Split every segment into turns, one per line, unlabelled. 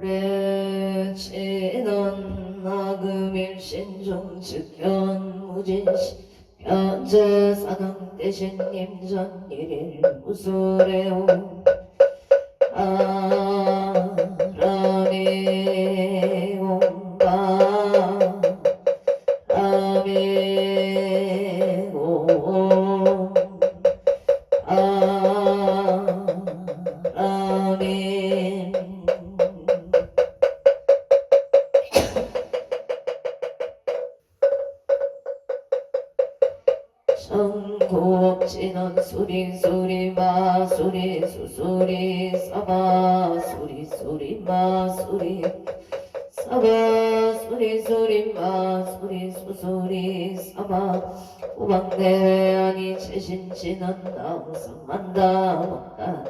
오래 지난 나금일신종 측현 무진시 현재 사당 대신 임전 일일 무술해오 아람이 온바 아미 온 아라민 전곡진원 수리수리 마수리 수수리 사바 수리수리 마수리 사바 수리수리 마수리 수수리 사바 우방대회 아니 최신진원 나무성만다 먹다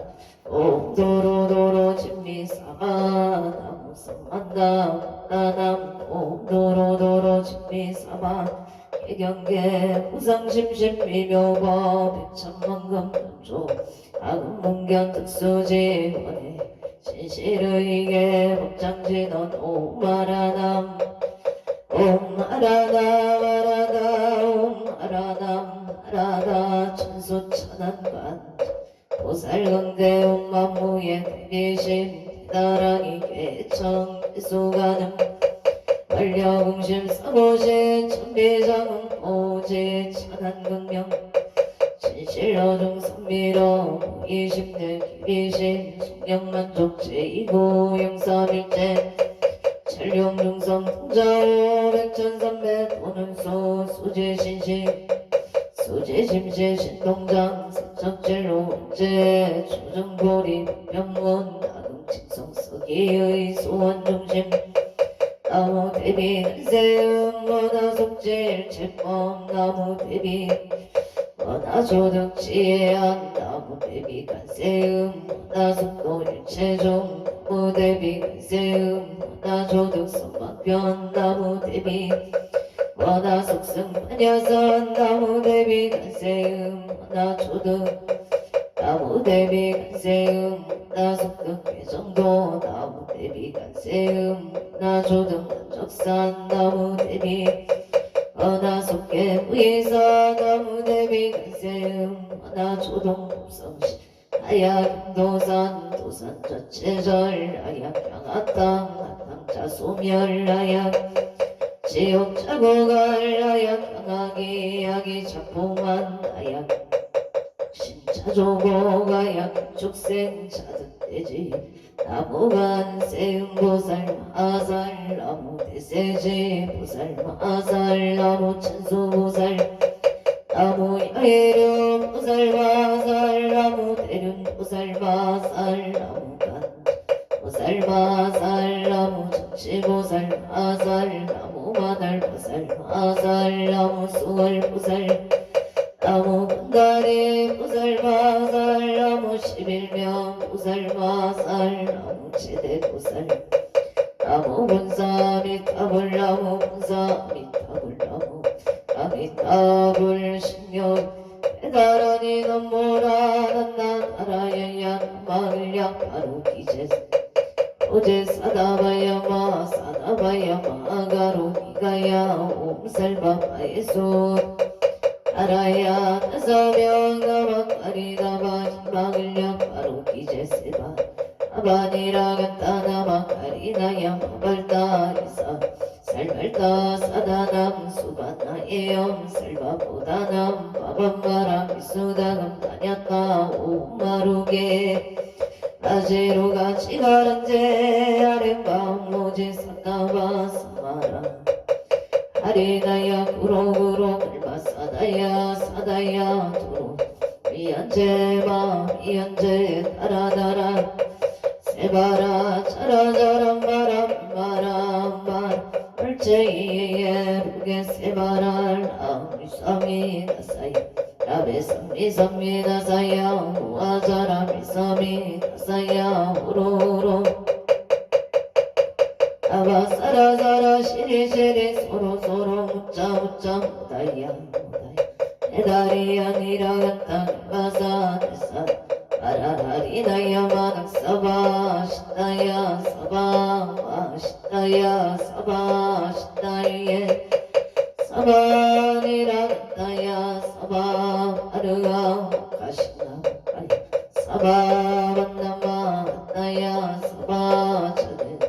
옴도로도로 진미 사바 나무성만다 먹다 남 옴도로도로 진미 사바 해경계 부상심심 미묘법 백천만금조 아금문견 특수지원에 진실의계 법장진원 오마라남 오마라남 아라다 오마라남 아라다 천수천안관 보살건대 온만무예 대비심 대다랑이 개청 수가능 완려공심 사고시 천비장은 오지 천한근명 진실어중 선미로 이십내 기비신 숙령만족 제2고 영삼일제 찰룡중성 통자오 백천삼백 도능소 수제신식 수제심시 신동장 세척질로 제 조정고리 병원 나금칭성 서기의 소원중심 나무 대비 난세음 원하 속질 제법 나무 대비 원하 조득 지혜한 나무 대비 간세음 원하 속도 일체종 나무 대비 간세음 원하 조득 성막변 나무 대비 원하 속승 반야선 나무 대비 간세음 원하 조득 나무 대비 간세음 원하 속득 괴정도 나무 대비 간세음 원하 조득 만족산 나무 대비 원하 속계 무이사 나무 대비 간세음 원하 조동 법성시 아약 도산 도산 저체절 아약 양아땅 아땅 자소멸 아약 지옥 자고갈 아약 양아기 야기 자포만 아약 신차조고 아약 축생 자득대지 나무간 세음보살 마살 나무 대세지 보살 마살 나무 천수보살 나무 야해름 보살 마살 나무 대륜 보살 마살 나무간 보살 마살 나무 정치보살 마살 나무 마달 보살 마살 나무 수월 보살 나무 건다리 보살 마살 나무 11명 보살 마살 나무 최대 보살 나무 본사 미타불 나무 본사 미타불 나무 아미타불 신명 배달하니 넘모라 난나라야야 마을야 바로 기제 오제 사다바야마 사다바야마 가로 니가야 옴살바바에소 알아야 다사명 나마카리다바 희망을려 바로 기제세바 아바니라 간다나마 카리나야 마발다리사 살발다 사다남 수바나에엄 살바보다남 바밤바라 미수다금 다녔다 오마루게 라제로가 지가란제 아랫밤 모지 사다바 사마라 하리나야 구로구로 글바 사다야 사다야 도로 미안제마 미안제 따라다라 세바라 자라자라 마람마람마 얼제이에 부게 세바라 라미사미 다사이 라베사미 다사야 우아자라 미사미 다사야 우로로 아바사라사라 시리시리 소로소로 묻자 무다야 무다야 해다리 아니라 간다 바사 대사 바라 아라리나야 마낙사바 시다야 사바 시다야 사바 시다예 사바니라다야 사바 아르가 가시나 사바 만나마 나야 사바 저네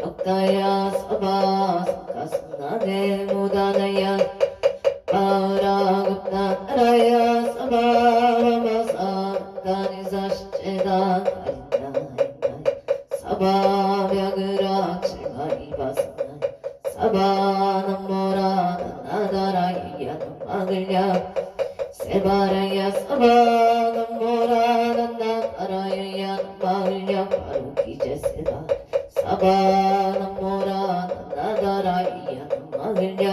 역다야 사바 가스나네 무다나야 바라급다 나라야 사바마사 다니사 시체다 사바 벽으라 칠마이바사나 사바남모라 나다라이야 막을랴 세바라야 사바남모라 나다라이야 막을랴 바로 기제세다 사바남모라 나다라이야 막을랴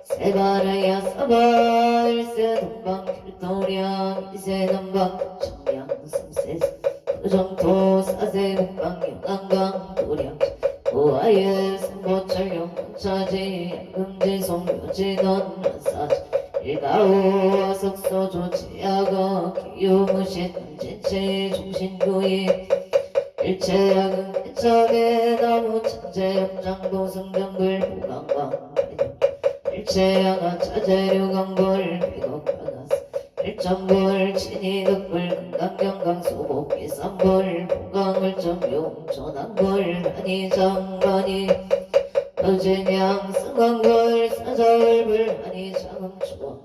세바라야 사바 일세 동방 길도량 이세 남방 청량 삼세 부정토 사세 북방 영강강 도량 고아예 삼보철용 차지 금지 송묘지 넌사지 일가오 석소 조치야거 기요무시 던진체 중신구이 일체약은 개척에 나무 천재 역장도 승정글 보강광 일체양아 차재류강불 비곡변화스 일정불 친이득불 금강경강 소복기 삼불 보강을점용 전항불 한이장반이 어진양 승강불 사자을불 한이장음추원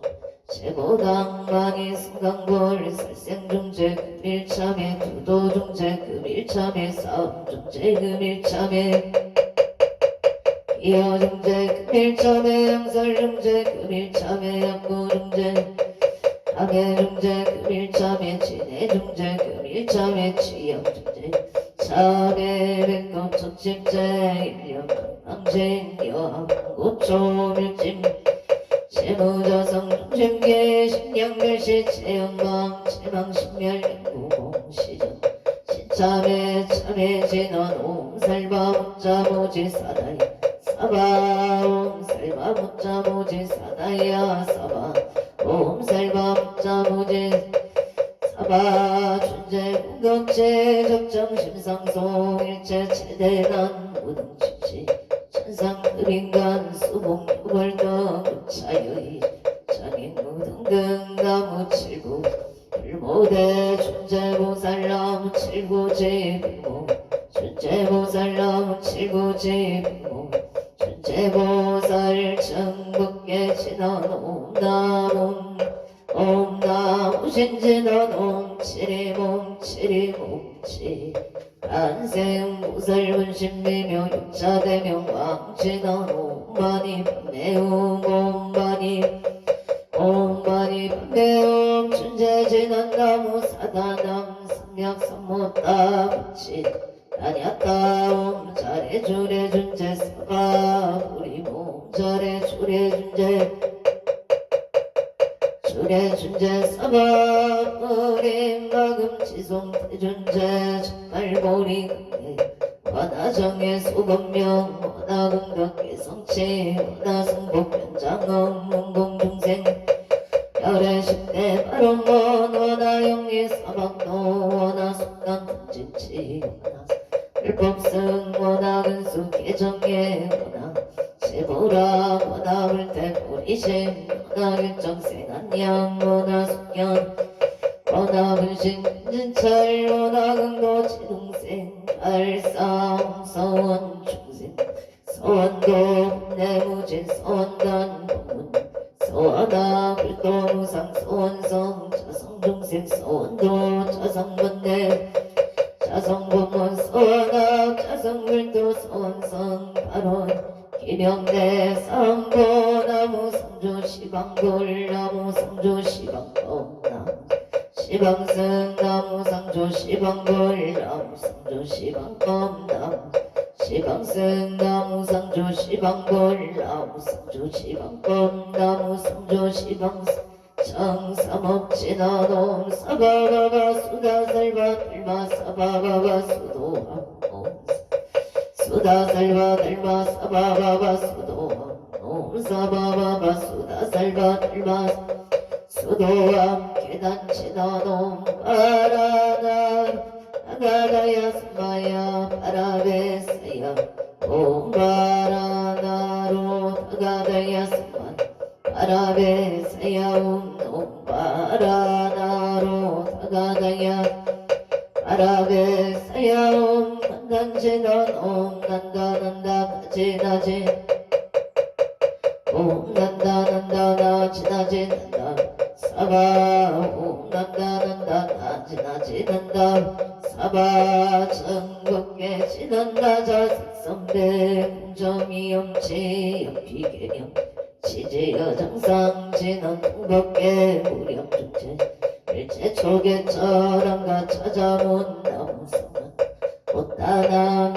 최고당반이 승강불 살생중재 금일참에 두도중재 금일참에 싸움중재 금일참에 이어중재 금일참에 양설중재 금일참에 양구중재 함해중재 금일참에 진해중재 금일참에 치영중재 참에 백검 첫집재 일령 강진 여항고초밀찜 세무자성 중심계 신양멸시 체영망 체망신멸 인구공시정 신참에 참에 진원 옹살바 묻자모지 사다이 사바 옴살바 묻자모지 사다야 사바 옴살바 묻자모지 사바 준재 공격체 적정 심상소 일체 최대난 무등집시 천상급인간 수봉 유벌덕 차여이 장인 무등등 나무 칠구 불모대 준재보살나무 칠구지 불모 준재보살나무 칠구지 불모 준재보살 청국계 진원 옴나문 옴나무 신진원 옴치리몸 치리몸치 안생무설문신미묘 육자대명 왕진원 옴바니 매우 옴바니 옴바니 매움 준재진원 나무 사다남 삼약삼모따 붙이 다녔다 옴 잘해주래 준재 사바 우리 몸 잘해주래 준재 사바 뿌림 마금 지송 대준재 정말보리 금대 원하정의 소금명 원하금덕의 성치 원하승복변장엄 문공중생 열의 십대 바로몬 원하영의 사박도 원하숙단 던진치 불법승 원하근수 개정예 원하 제보라 원하물대 보리심 원하일정생한양 원하숙견 원하분신 진찰 원하근도 지동생 알싸움 서원 중생 서원도 내무진 서원단 법문 서원아 불도무상 서원성 자성중생 서원도 자성번대 자성법문 서원학 자성불도 서원성 발원 기명대 삼보나무 삼조 시방돌 나무 삼조 시방검 나무 시방승 나무 삼조 시방돌 나무 삼조 시방검 나무 시방승 나무 삼조 시방돌 나무 삼조 시방검 나무 삼조 시방승 정삼업진화놈 사바바바 수다살바 들마 사바바바 수도함 수다살바 들마 사바바바 수도함 사바바바 수다살바 들마 수도함 대단치너놈 바라나 나가다야 스마야 바라베세야 옴바라나로 나가다야 스마 바라베세야 옴놈 바라나로 나가다야 바라베세야 옴 난단지넌 옴 난다난다 나지나지 옴 난다난다 나지나지 난다 사바 옴 난다난다 나지나지 난다 사바 정국계 지난다 자식선배 공점이 염치 연피개념 지지여 정상진원 통법계 무렴중체 일체 초계처럼가 찾아본 나무선만 못다남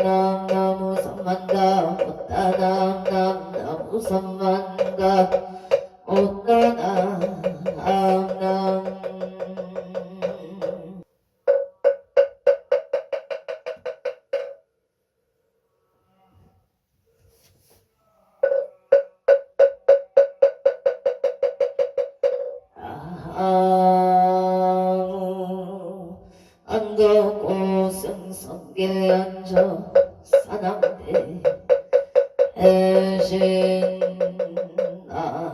나무선만가 못다남 나무선만가 못다남 안도고 승성계 앉아 사남대 애신 나무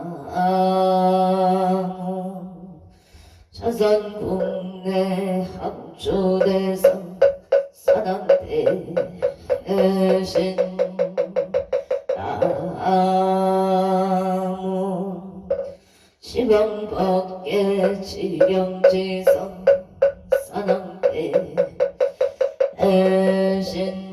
자선국내 항주대성 사남대 애신 나무 시방법계 지령지성 사남대 애신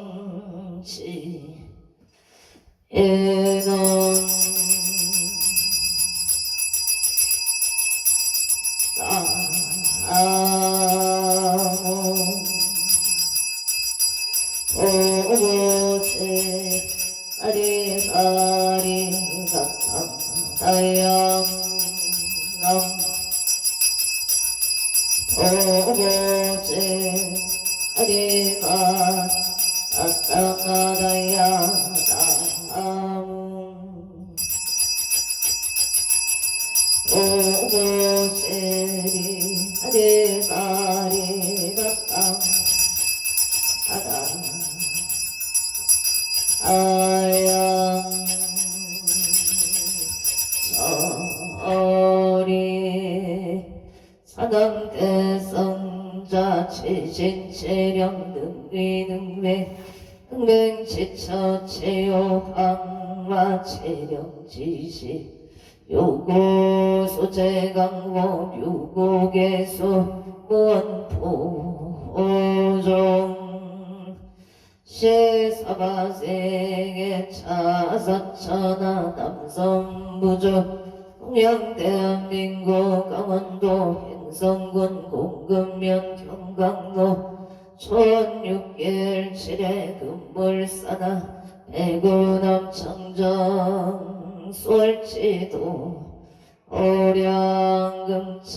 오소청지 예넌 나무 오보제 아리아리가 다양남 오보제 아리가 다양하다야다무 오보제리 아리아리가 다다 아양 저리 사당대성자 최신체령 능비능매 흥맹지처체요 항마 체령지시 요고 소재강고 유고개소 무언포 오종 시사바생의 차사천하 남성부조 동양대한민국 강원도 행성군 공금면 경강로 촌6개월 7회 금물사나 대구남 청정 솔지도 오량금차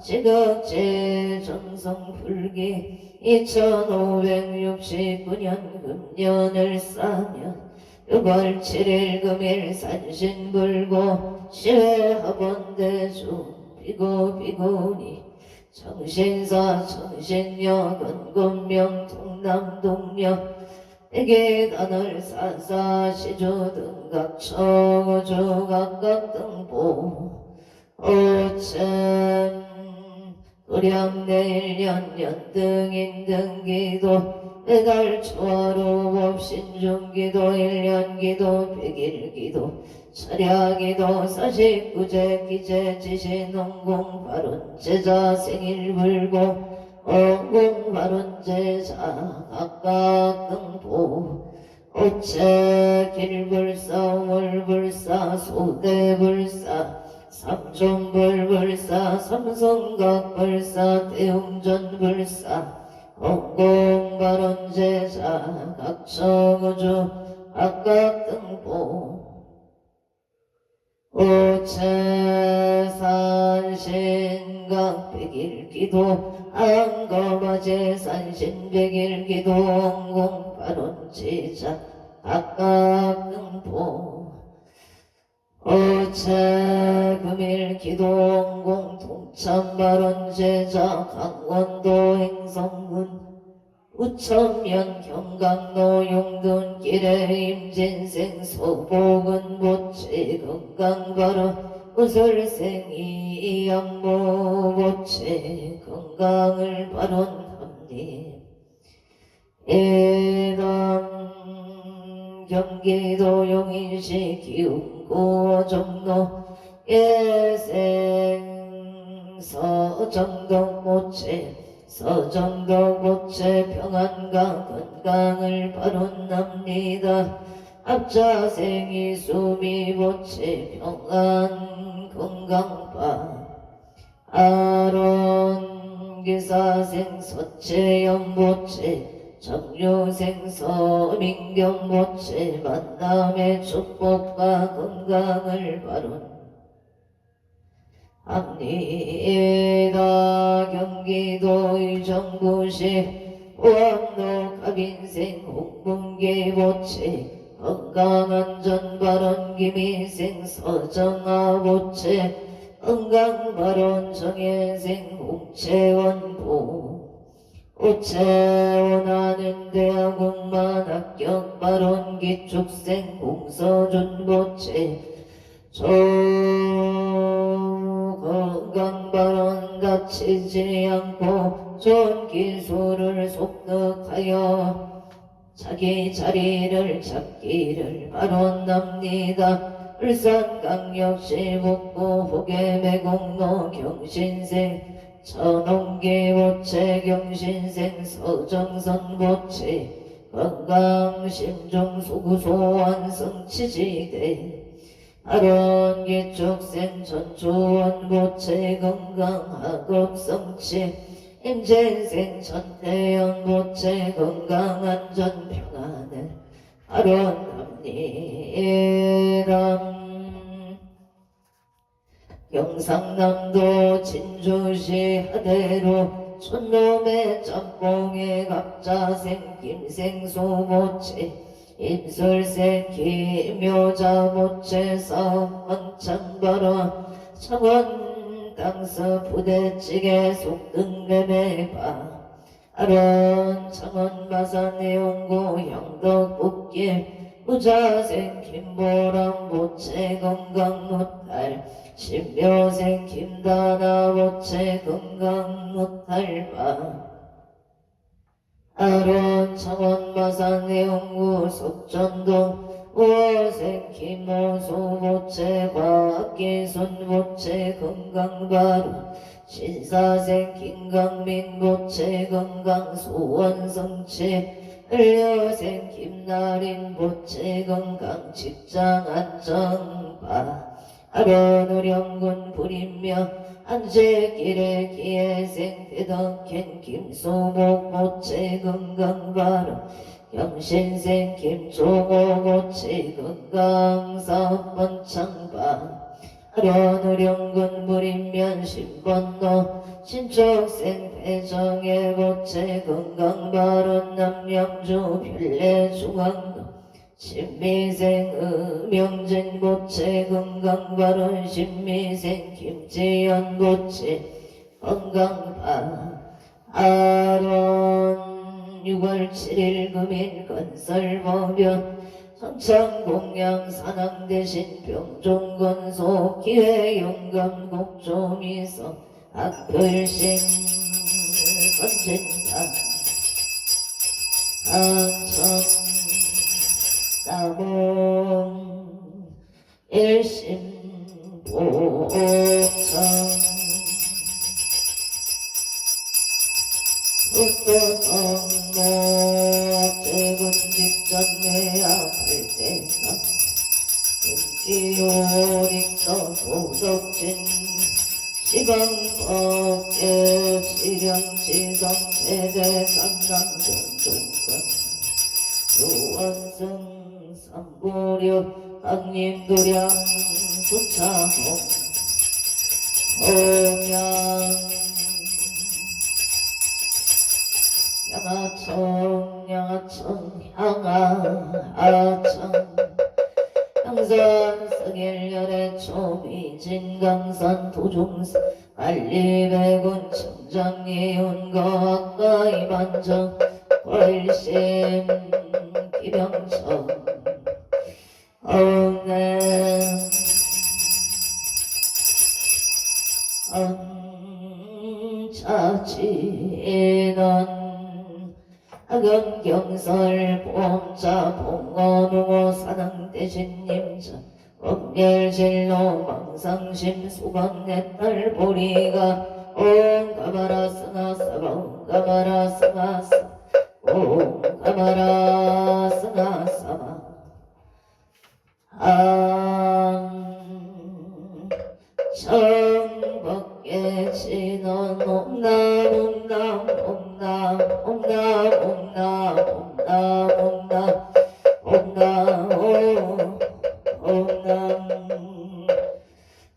지덕제 전성불기 2569년 금년을 싸면 6월 7일 금일 산신불고 시회학원대중 비구비구니 정신사 정신여 건곤명 통남동력 대계단을 사사시주 등각초주 각각등보 오천 도량내일 연등인 등기도 매달 초하루 법신중기도 1년기도 100일기도 철야기도 49제 기제 지신홍공 발운제자 생일불고 엉공 발운제자 각각 등보 오체 길불사 월불사 소대불사 삼종불불사 삼성각불사 대웅전불사 엉공발원제자 각처구주 각각등보 오체산신각 백일기도 안거마제 산신백일 기도원공 발원제자 각각 등포 어체금일 기도원공 동참발원제자 강원도 행성군 우천면 경강로 용둔길에 임진생 소복은 보채 건강바로 우설생이 양모 보채 건강을 발언합니 해당 경기도 용인시 기흥구 종로 예생 서정동 모채 서정도 보채 평안과 건강을 발언합니다. 앞자생이 수미 보채 평안 건강바 아론 기사생 서채연 보채 정유생 서민경 보채 만남의 축복과 건강을 발언 합니다. 경기도 의정부시 오암로 갑인생 홍문계 보채 건강안전발언 김희생 서정아 보채 건강발언 정혜생 홍채원보 우채원하는 대학원만 합격발언 기축생 홍서준 보채 건강발언 다치지 않고 좋은 기술을 속득하여 자기 자리를 잡기를 발언합니다. 울산광역시 북구 호계매공로 경신생 천홍기 보채 경신생 서정선 보채 건강심중소구소 완성치지대 발언기축생 전주원 보채 건강학업성취 임진생 천태영 보채 건강안전평안을 발언합니다. 경상남도 진주시 하대로 촌놈의 짬뽕의 갑자생 김생수 보채 입술생 김효자 보채 사업원창발언 창원 땅서 부대찌개 속등대매바 아론 창원 마산 내용고 영덕북길 무자생 김보람 보채 건강무탈 신묘생 김다나 보채 건강무탈바 아론 창원 마산 내용구 석전동 우월생 김호수 보채 과학기순 보채 건강바로 신사생 김강민 보채 건강소원성취 을려생 김나린 보채 건강 직장 안정바 아론 의령군 불임명 안재길의 기회생 대덕행 김소복 보채 건강바로 경신생 김종호 보채 건강사업원창바 아론 의령군 불임면 신번로 신축생 배정의 보채 건강발언 남양주 별내중앙로 신미생 음영진 보채 건강발언 신미생 김지연 보채 건강바 아론 6월 7일 금일 건설법연 성창공양 산항대신 병종건소 기회용감 곡조미소 악별신 건진다 안천 따봉 일심 보청 북도성모 최근 직전 매약할 때서 김기호릭서 도덕진 시방법계 시령지성 최대 삼남존종권 요원승 삼보력 강림도량 수차홍 홍양 상하천 양하천 향하천 강산 서길열의 초미진 강산 도종산 관리백운 청장리운 거가이 반정 월심 기병천 어네 언차지는 학연경설 보험자 봉어농어 사당대신님자 억멸진로 망상심 수건내딸 보리가 옴가마라 스나사바 옴가마라 스나사 옴가마라 스나사바 천벅계 진원 옴남 옴남 옴남 옴남 옴남 옴남 옴남 옴남 옴남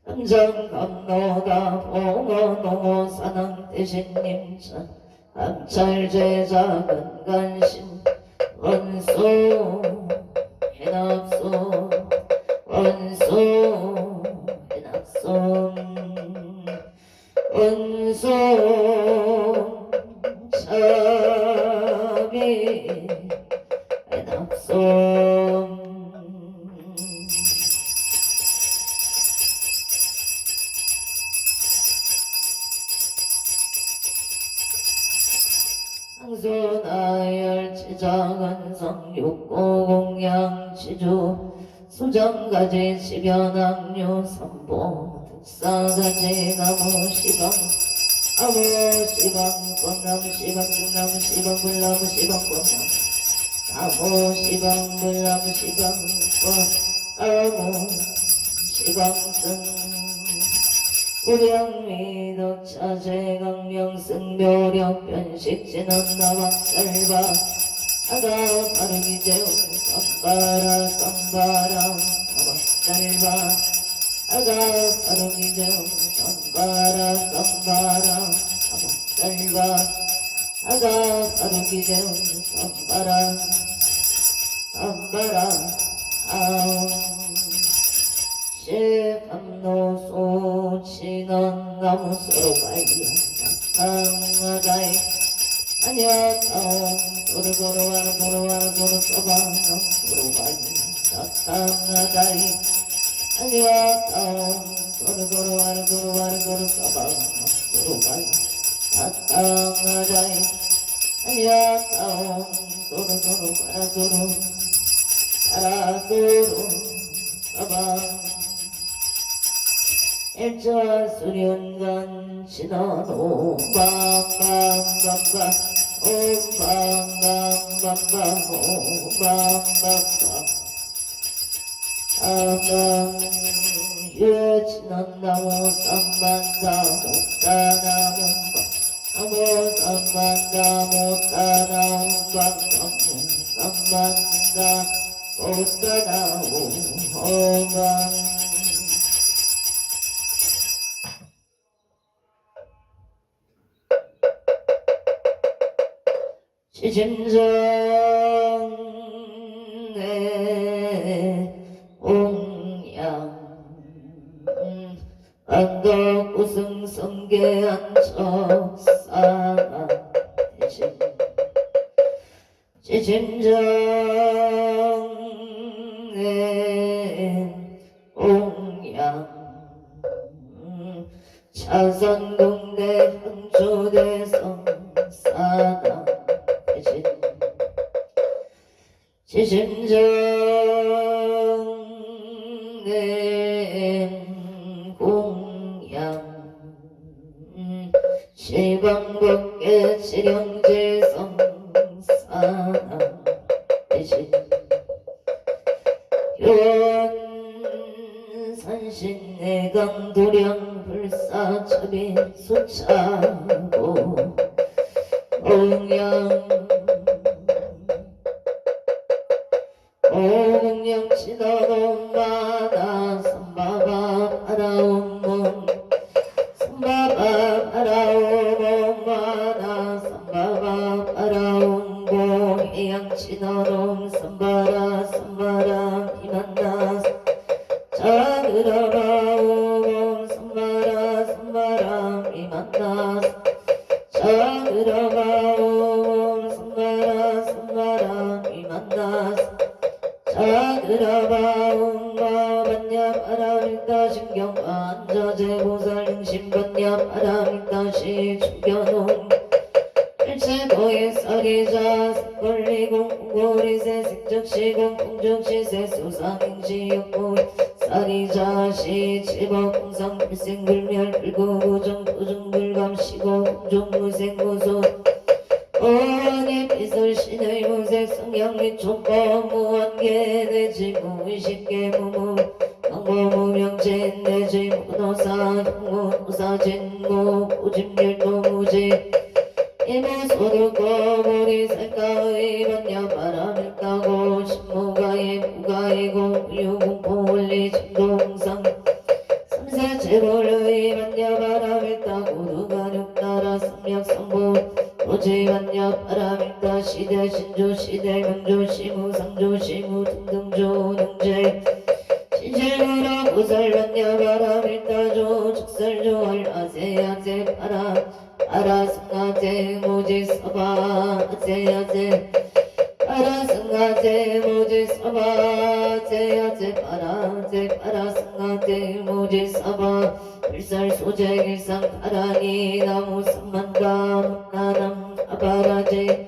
감정 감노다 봉어농어 사당대신님자 감찰제자 근간신 원수 해납소 원수 해납소 원수 차비 해납소 상수나열치장은성 육고공양치주 수정가지 지변악류 선보 득사가지 나무시방 아무시방 뻔나무시방 중나무시방 불나무시방 뻔나무 나무시방 불나무시방 뻔나무시방승 우량미덕차제 강명승 묘력 변식진원 나막살바 아가 바르기제우 쌈바라 쌈바라 나막살바 아가 바르기제우 쌈바라 쌈바라 나막살바 아가 바르기제우 쌈바라 쌈바라 아우 시감노소 진원 나무서로 발리야 낙강하다이 아니야타오 도르도르와르 도르와르 도르서바 나무서로 발리야 낙강하다이 아니야타오 도르도르와르 도르와르 도르서바 나무서로 발리야 낙강하다이 아니야타오 도르도르 바라도르 바라도르 서바 일자 수련간 지나노 밤밤밤밤 옴밤밤밤밤 옴밤밤밤 아밤 유지난나무 삼만다 못다나문밤 나무 삼만다 못다나문밤 나무 삼만다 못다나무 옴밤 지짐정의 옹양 안덕구승성계 안척사나 대신 지짐정의 옹양 차선궁대 흥주대성 사나 지심정의 공양 시방법계 지령지성 사나 대신 요원산신내강 도량 불사첩이 수차고 공양 공양 지나노마나 삼바바 바라옴몬 삼바바 바라옴마나 삼바바 바라옴 신어놈 선바라 선바라 이만나 자그라바옴 선바라 선바라 이만나 자그라바옴 선바라 선바라 이만나 자그라바옴 바반야 바람있다 신경과 앉아제보살 등신반야 바람있다 시 죽여놓은 일체도의 쌀이자 걸리공 공고리세 색적시공 공적시세 수상행시역고 쌀이자 시 칠법공상 불생불멸 불구부정 부정불감시고 공종무생무소 어안의 비설신의 무색 성향이 촉법 무한계 내지 무의식계 무무 방법무명진 내지 무노사 무노사 진무 고집열도 무지 이무소득고 머리살까의 반야 바람을 까고 신무가의 무가이고 유공포 원리 진동상 삼세체벌의 반야 바람을 따고 누가 육나라 삼약성보 오지반야 바람을 따 시대 신조 시대 명조 시무 상조 시무 등등조 능제 신실무라 고살반야 바람을 따조 축설조 알아세야제 바람 아라승아제 모지 서바 아제야제 아라승아제 모지 서바 아제야제 바라제 아라승아제 모지 서바 불살 소재 길상 바라니 나무 삼만감 나남 아바라제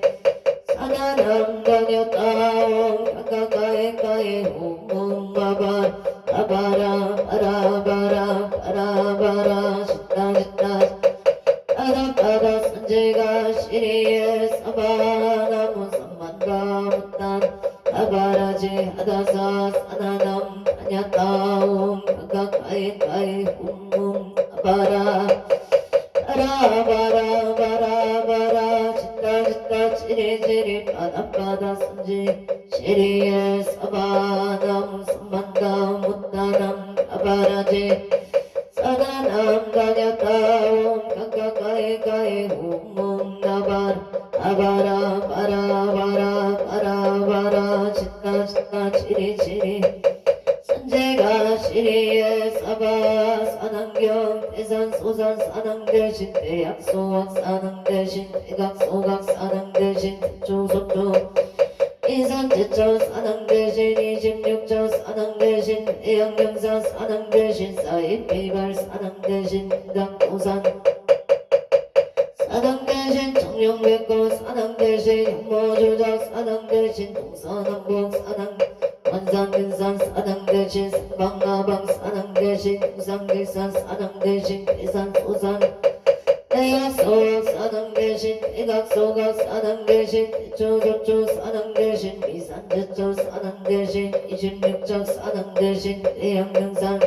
사나남 다녔다옴 가가가에 홈바바 아바라 바라바라 바라바라 짓다 아다바다 선제가 시리에 사바나무 삼만가 못단 아바라제 하다사 사나남 다냐따옴 가가가에 홈 아바라 바라바라 바라바라 짓다 지리지리 바다바다 선제 시리에 사바나무 삼만가 못단함 아바라제 사나남 다녔다옴 가가가에 홈 나바라 아바라 바라바라 바라바라 짓다 지리지리 선제가 시리에 사바 사낭경 대산 소산 사낭 대신 대약소학 사낭 대신 대각소각 사낭 대신 조속조 인산제철 사낭 대신 26절 사낭 대신 대양경사 사낭 대신 사이비발 사낭 대신 인강도산 사낭 대신 청룡백고 사낭 대신 혐모조작 사낭 대신 동서남북 사낭 원산근산 사낭 대신 상방나방 사낭 대신 우상길산 사낭 대신 대산소산 대약소각 사낭 대신 대각소각 사낭 대신 대초조초 사낭 대신 미산제초 사낭 대신 26적 사낭 대신 대양경산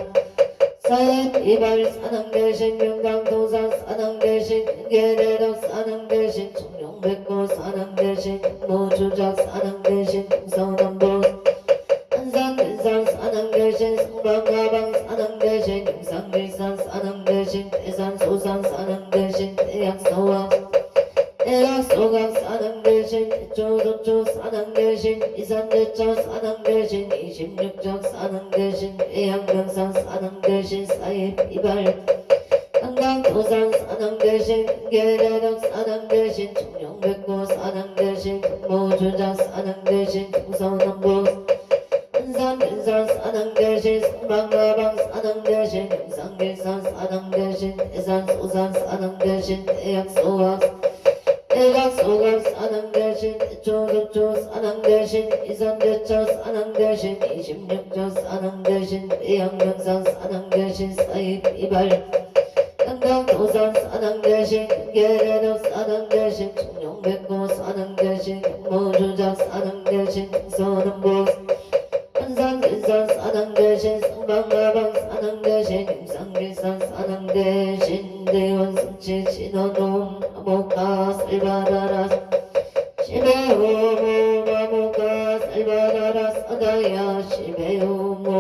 사회비발 사낭 대신 명강도산 사낭 대신 계대덕 사낭 대신 청룡백고 사낭 대신 모조작 사낭 대신 동서남북 한산근산 사낭 대신 성방가방 사낭 대신 용상길산 사낭 대신 대산소산 사낭 대신 대약소각 대각소각 사낭 대신 대초조초 사낭 대신 이산제초 사낭 대신 26적 사낭 대신 대양경산 사낭 대신 사회비발 한강도산 사낭 대신 계대덕 사낭 대신 청룡백고 사낭 대신 모조작 사낭 대신 동서남북 한산근산 사낭 대신 성방가방 사낭 대신 용상길산 사낭 대신 대산소산 사낭 대신 대약소각 대각소각 사낭 대신 대초조초 사낭 대신 이산제초 사낭 대신 26조 사낭 대신 대양경산 사낭 대신 사이비발 한강도산 사낭 대신 계대덕 사낭 대신 청룡백고 사낭 대신 모조작 사낭 대신 동서남북 한산근산 사낭 대신 성방가방 사낭 대신 용상길산 사낭 대신 대원성치 진원놈 아모카 살바다라 시베오모 아모카 살바다라 사다야 시베오모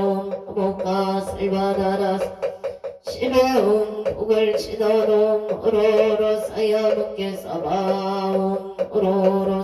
아모카 살바다라 시베옴 복을 치더놈 오로로 사야 먹게 써바옴 오로로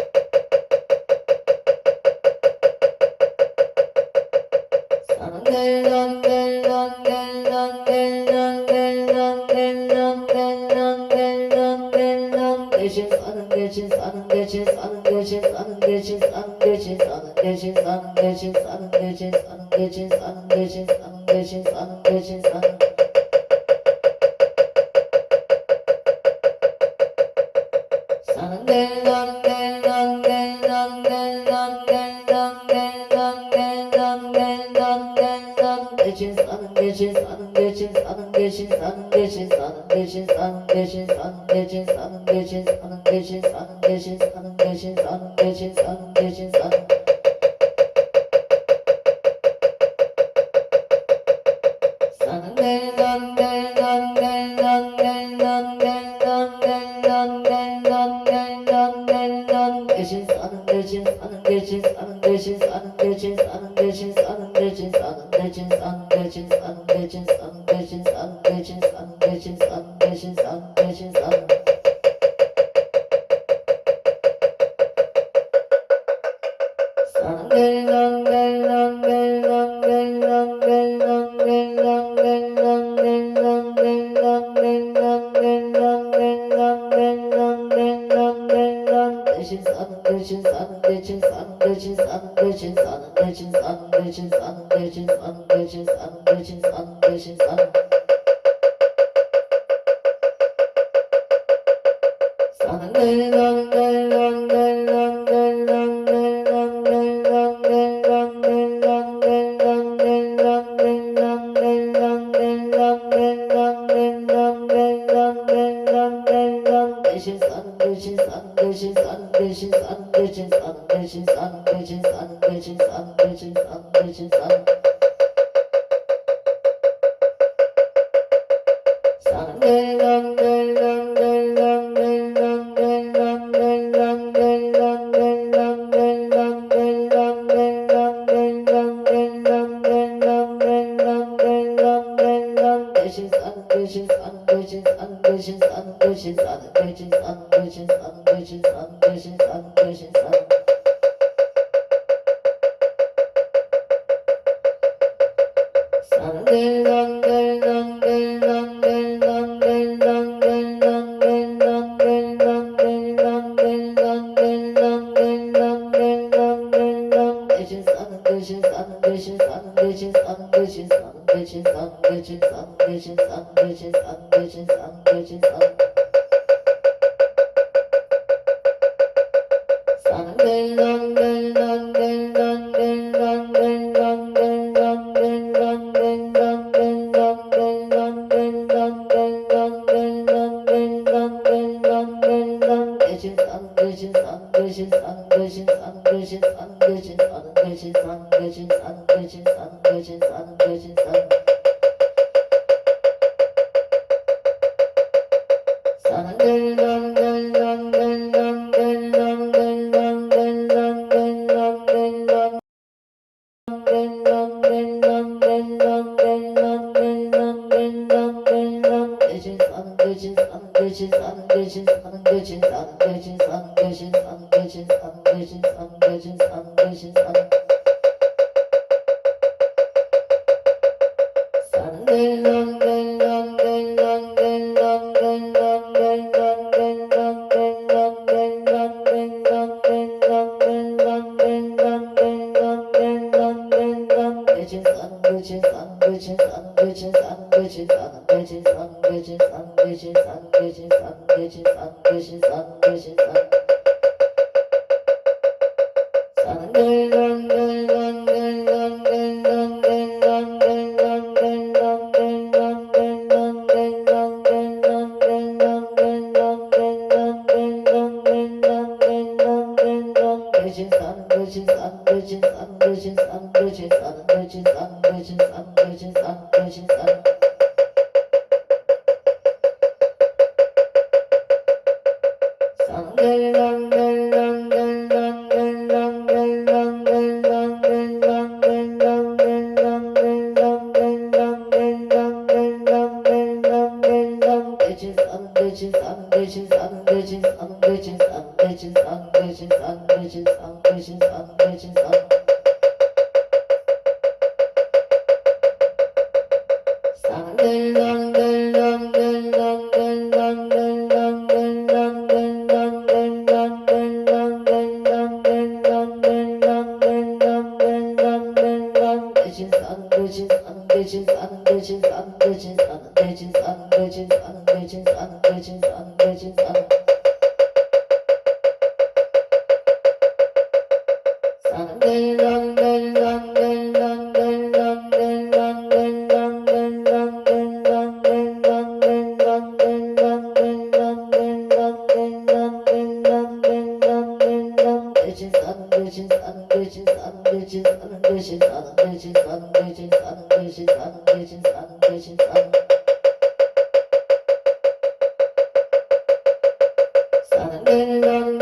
Anam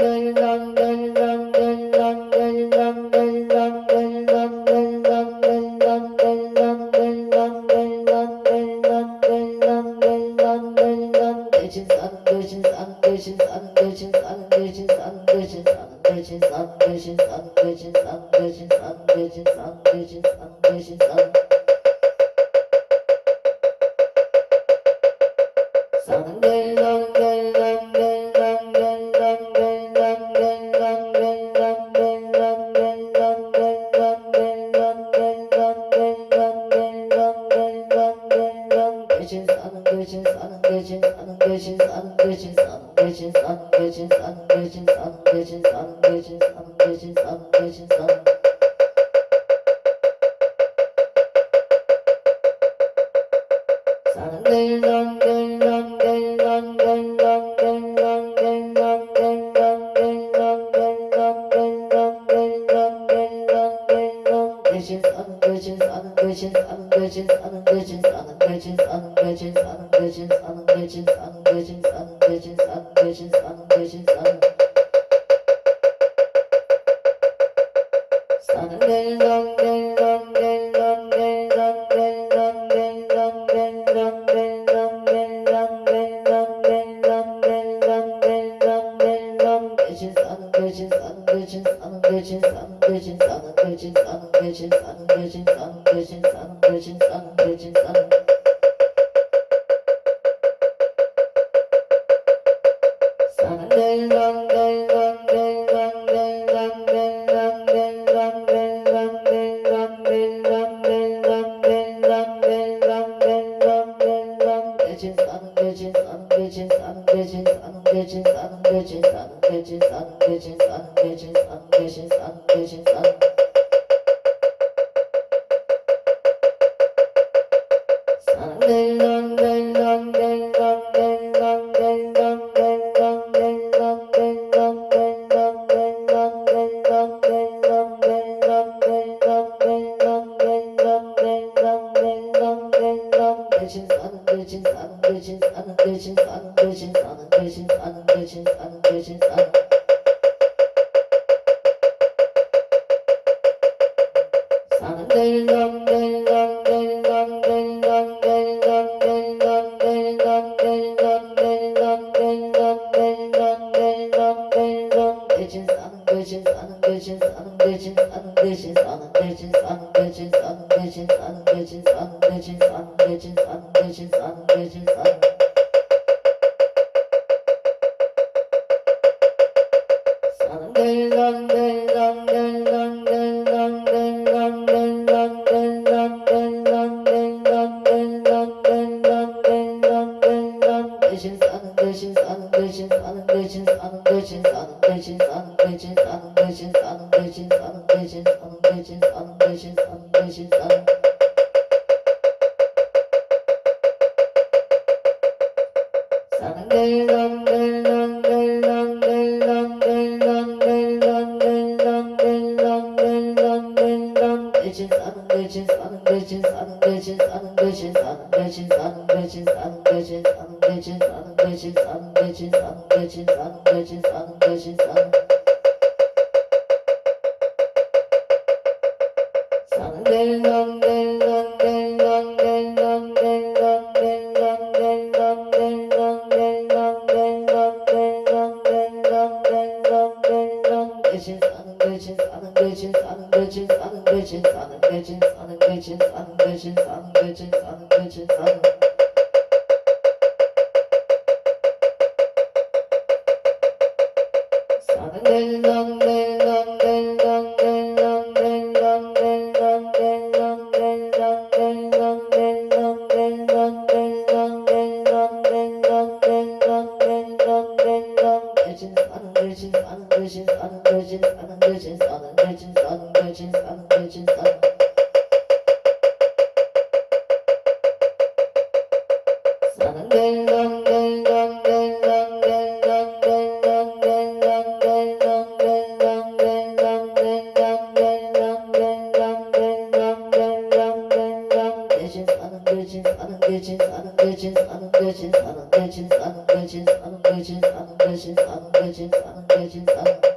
대신 사는 대신 사는 대신 사는 대신 사는 대신 사는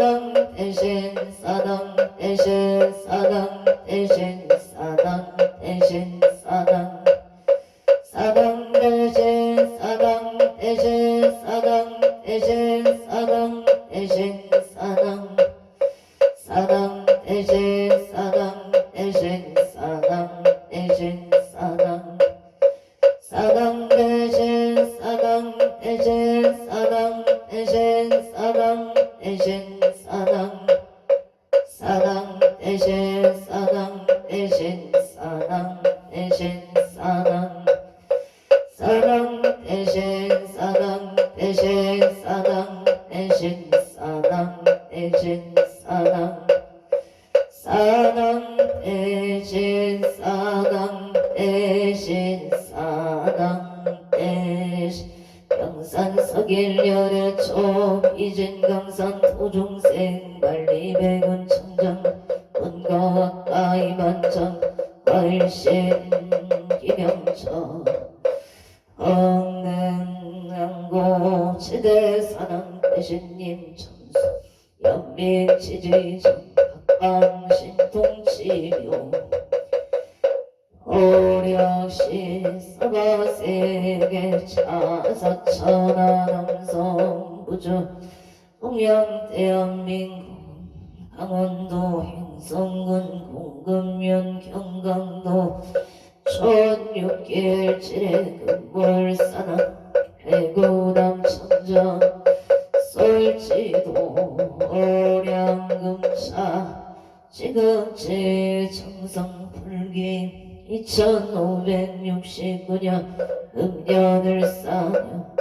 사당 대신 사당 대신 사당 대신 사당 대신 사당 사당 대신 사당 대신 사당 대신 사당 대신 사당 사당 대신 사당 대신 사당 대신 사당 사당 대신 사당 대신 사당 대신 사당 대신 사당 사당 대신 사당 대신 사당 대신 사당 사당 대신 사당 대신 사당 대신 사당 대신 사당 사당 대신 사당 대신 사당 대신 경산 서길열의 초 이진 강산 토중생 관리백은 청정 원가와 가이반정 얼신 기명처 엉능양고 지대사남 대신님 천수 연민지지정 각방신통치료 오력시 서바세계 차사천하남성부주 동양대한민국 강원도 행성군 공금면 경강도 촌육길칠의 금골산악 해구남 천정 솔지도 오량금차 지극지 정성불기 2569년 음년을 싸며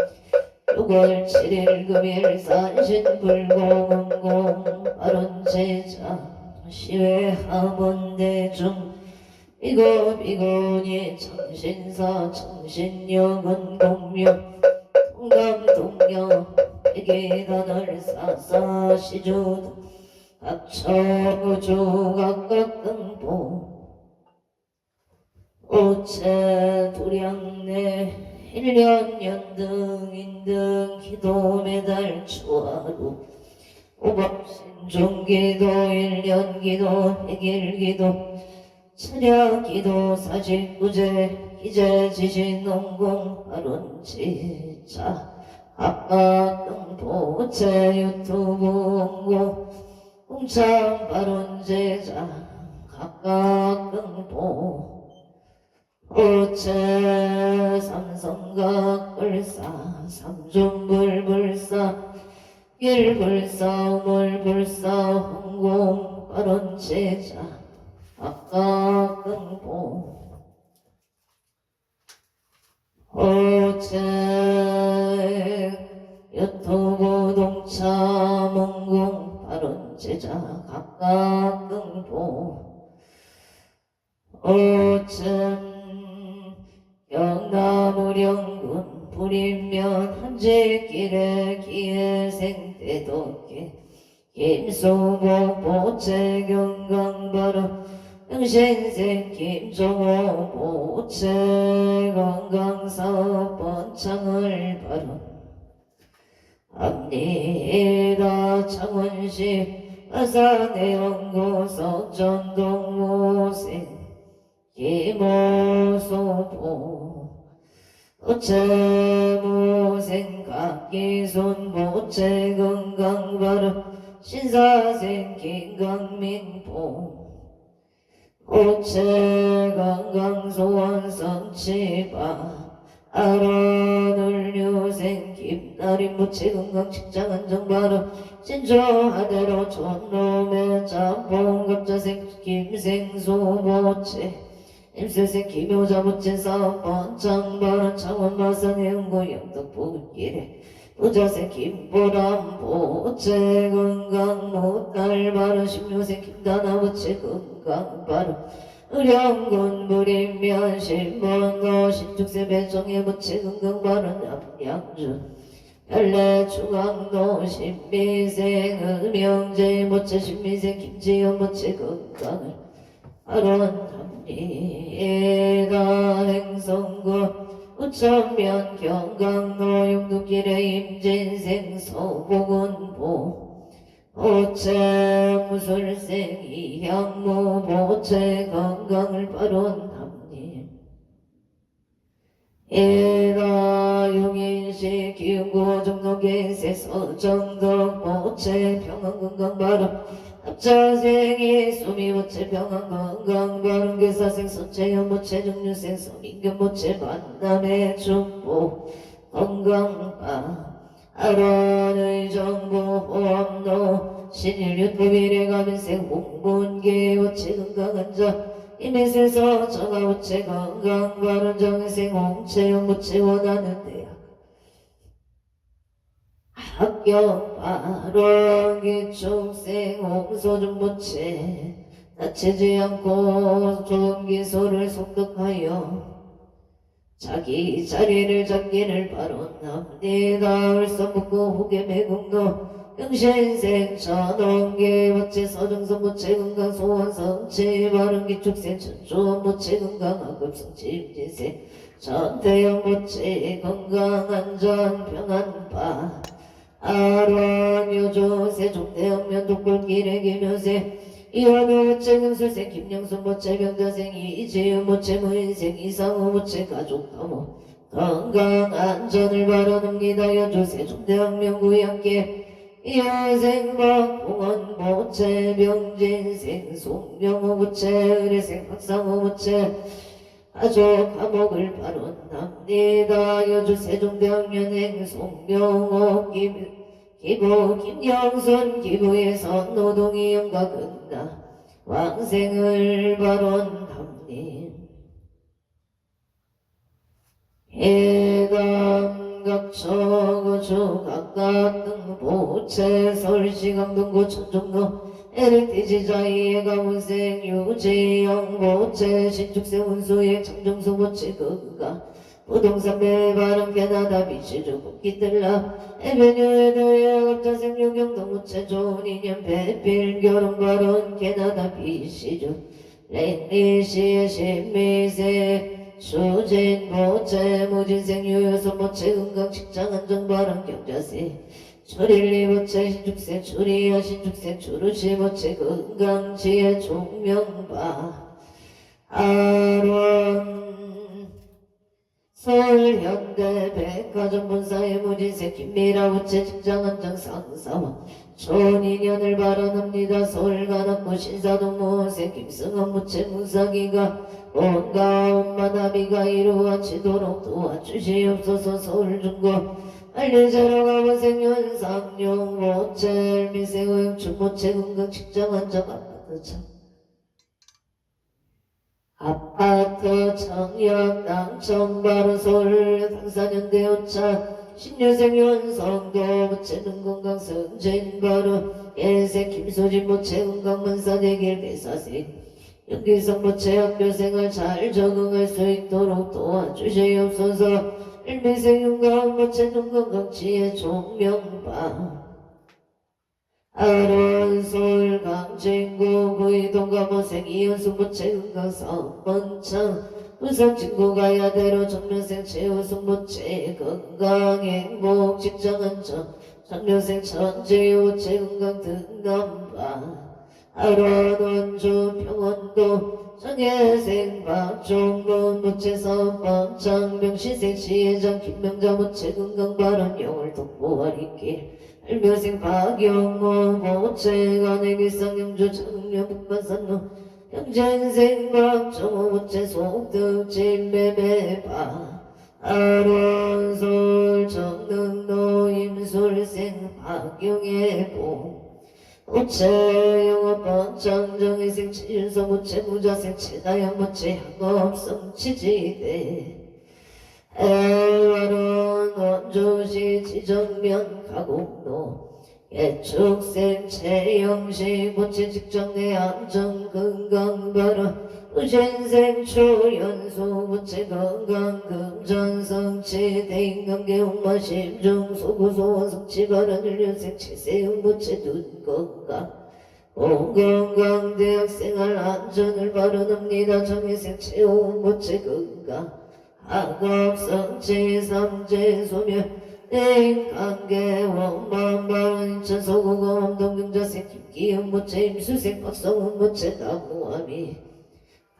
6월 7일 금일 산신불공음공 발원제자 시외하본대중 비고비고니 정신사 정신력은 공묘 통감동녀 백이단을 사사시주도 각처우주 각각등보 오체 두량내 1년 연등 인등 기도 매달 추하루 오법신 기도 1년 기도 100일 기도 철야 기도 사직구제 기재 지신 농공 발운지자 각각등보 오체 유튜브 홍보 공참 발운제자 각각등보 오체 삼성각불사 삼중불불사 일불사 우물불사 홍공 발원제자 각각등보 오체 유튜브 동차 몽공 발원제자 각각등보 오천 영남우령군 불인면 한제길에 기회생때도께 김수복 보채경강바로 영신생 김종호 보채 건강사업 번창을 바로 합니다. 창원시 아산해연구소 전동모생 김호소보 보채무생 각기손 보채 건강바로 신사생 김강민보 보채 건강소원 성치바 아론을류생 김나린 보채 건강 직장 안정바로 신조하대로 촌놈의 짬뽕 갑자생 김생소 보채 임세생 김효자 보채 사업 번창바로 창원 마산의 연구 영덕 부길에 부자생 김보람 보채 건강 못날 바로 신묘생 김다나 보채 건강 바로 의령군 부리면 신번도 신축세 배정의 보채 건강 바로 남양주 별내 중앙도 신미생 음영제 보채 신미생 김지연 보채 건강을 아론합니다. 행성구 우천면 경강로 용두길의 임진생 서복은보 보채 무술생 이향무 보채 건강을 바론합니다. 용인시 기흥구 종로계세 서정덕 보채 평안건강 바로 합자생이 수미 보채 평안건강 바른 계사생 서채연 보채 정류생 서민견 보채 만남의 축복 건강바 아론의 정보 호암로 신일륜 비비례 가면생 홍문계 보채 건강한 자 임에세서 정화 보채 건강 바른 정생 홍채영 보채 원하는 대학 합격 바로 기축생 홍소중 보채 다치지 않고 좋은 기소를 속독하여 자기 자리를 잡기를 바론합니다. 을성북구 후계 매국노 영신생 천원계 보채 서정선 보채 건강 소원 성치 바른 기축생 천조원 보채 건강 하급성치 임진생 전태영 보채 건강 안전 평안바 아론 요조 세종대형 면독골 기레기 묘세 이완호 보채 금술생 김영순 보채 병자생 이지윤 보채 무인생 이상호 보채 가족 가모 건강 안전을 바라옵니다. 여조 세종대형 명구양계 이여생 박봉원 보채 병진생 송명호 보채 의뢰생 박상호 보채 가족 감옥을 바론합니다. 여주 세종대학연행 송명호 기부 김영순 기부에서 노동이 영각은다 왕생을 바론합니다. 해감 각처거주 각각 등 보채 서울시 강동구 천종로 LT지자이의 가문생 유재영 보채 신축생 운수의 장정수 보채 거가 부동산 매발은 캐나다 비시주 국기들라 에베뉴에드의 갑자생 유경동 보채 좋은 인연 배필 결혼 발언 캐나다 비시주 랭리시의 신미세 수진 보채 무진생 유효선 보채 건강 직장 안정 발언 경자세 초릴리 보채 신축생 추리야 신축생 추루시 보채 건강지혜 종명바 아론 서울현대 백화점 본사의 무진생 김미라 보채 직장 안정 상사와 좋은 인연을 바라옵니다. 서울 관악구 신사동 모생 김승원 보채 무사기가 온갖 엄마나비가 이루어지도록 도와주시옵소서. 서울중고 알리자로 가보생 연상용 보채 미세고용 춘보채 건강 직장 안정 아파트 청약 당첨 바로 서울 당사년대 오차 신여생 연성도 보채 등건강 승진 바로 예생 김소진 보채 건강 만사되길 대사생 연기성 보채 학교생활 잘 적응할 수 있도록 도와주시옵소서. 일미생 윤가은 보채 등건강 지혜 종명바 아론 서울 강진구 구이동가모생 이연수부채 건강사번창 부산 친구 가야대로 전면생 최우승부채 건강행복 직장안정 장려생 천재우채 건강 등남바 아론 원주 평원도 장예생 박종근 부채선 번창 명시생 시회장 김명자 부채 건강발언 영월 독보와리길 알묘생 박영호 모체간의 길상영주 장려 북한산로 형전생 박정호 모체 속득진 매매바 아론솔 정능노 임술생 박영애보 모체 영업 번창 정의생 치윤서 모체 무자생 체다양 모체 학업성 치지대 엘와론 원주시 지정면 가곡로 예축생 채영시 모체 직정내 안정 건강발언 의신생 초연소 모체 건강 금전성 치대인관계 홍마 심중 소구소원 성치발언 일련생 체세운 모체 눈건강 공건강 대학생활 안전을 발언합니다. 정의생 채용 모체 건강 학업성취 삼재 소멸 내인관계 원만발언 인천서구검 엄동경자생 김기현 모체 임수생 박성훈 모체 나무아미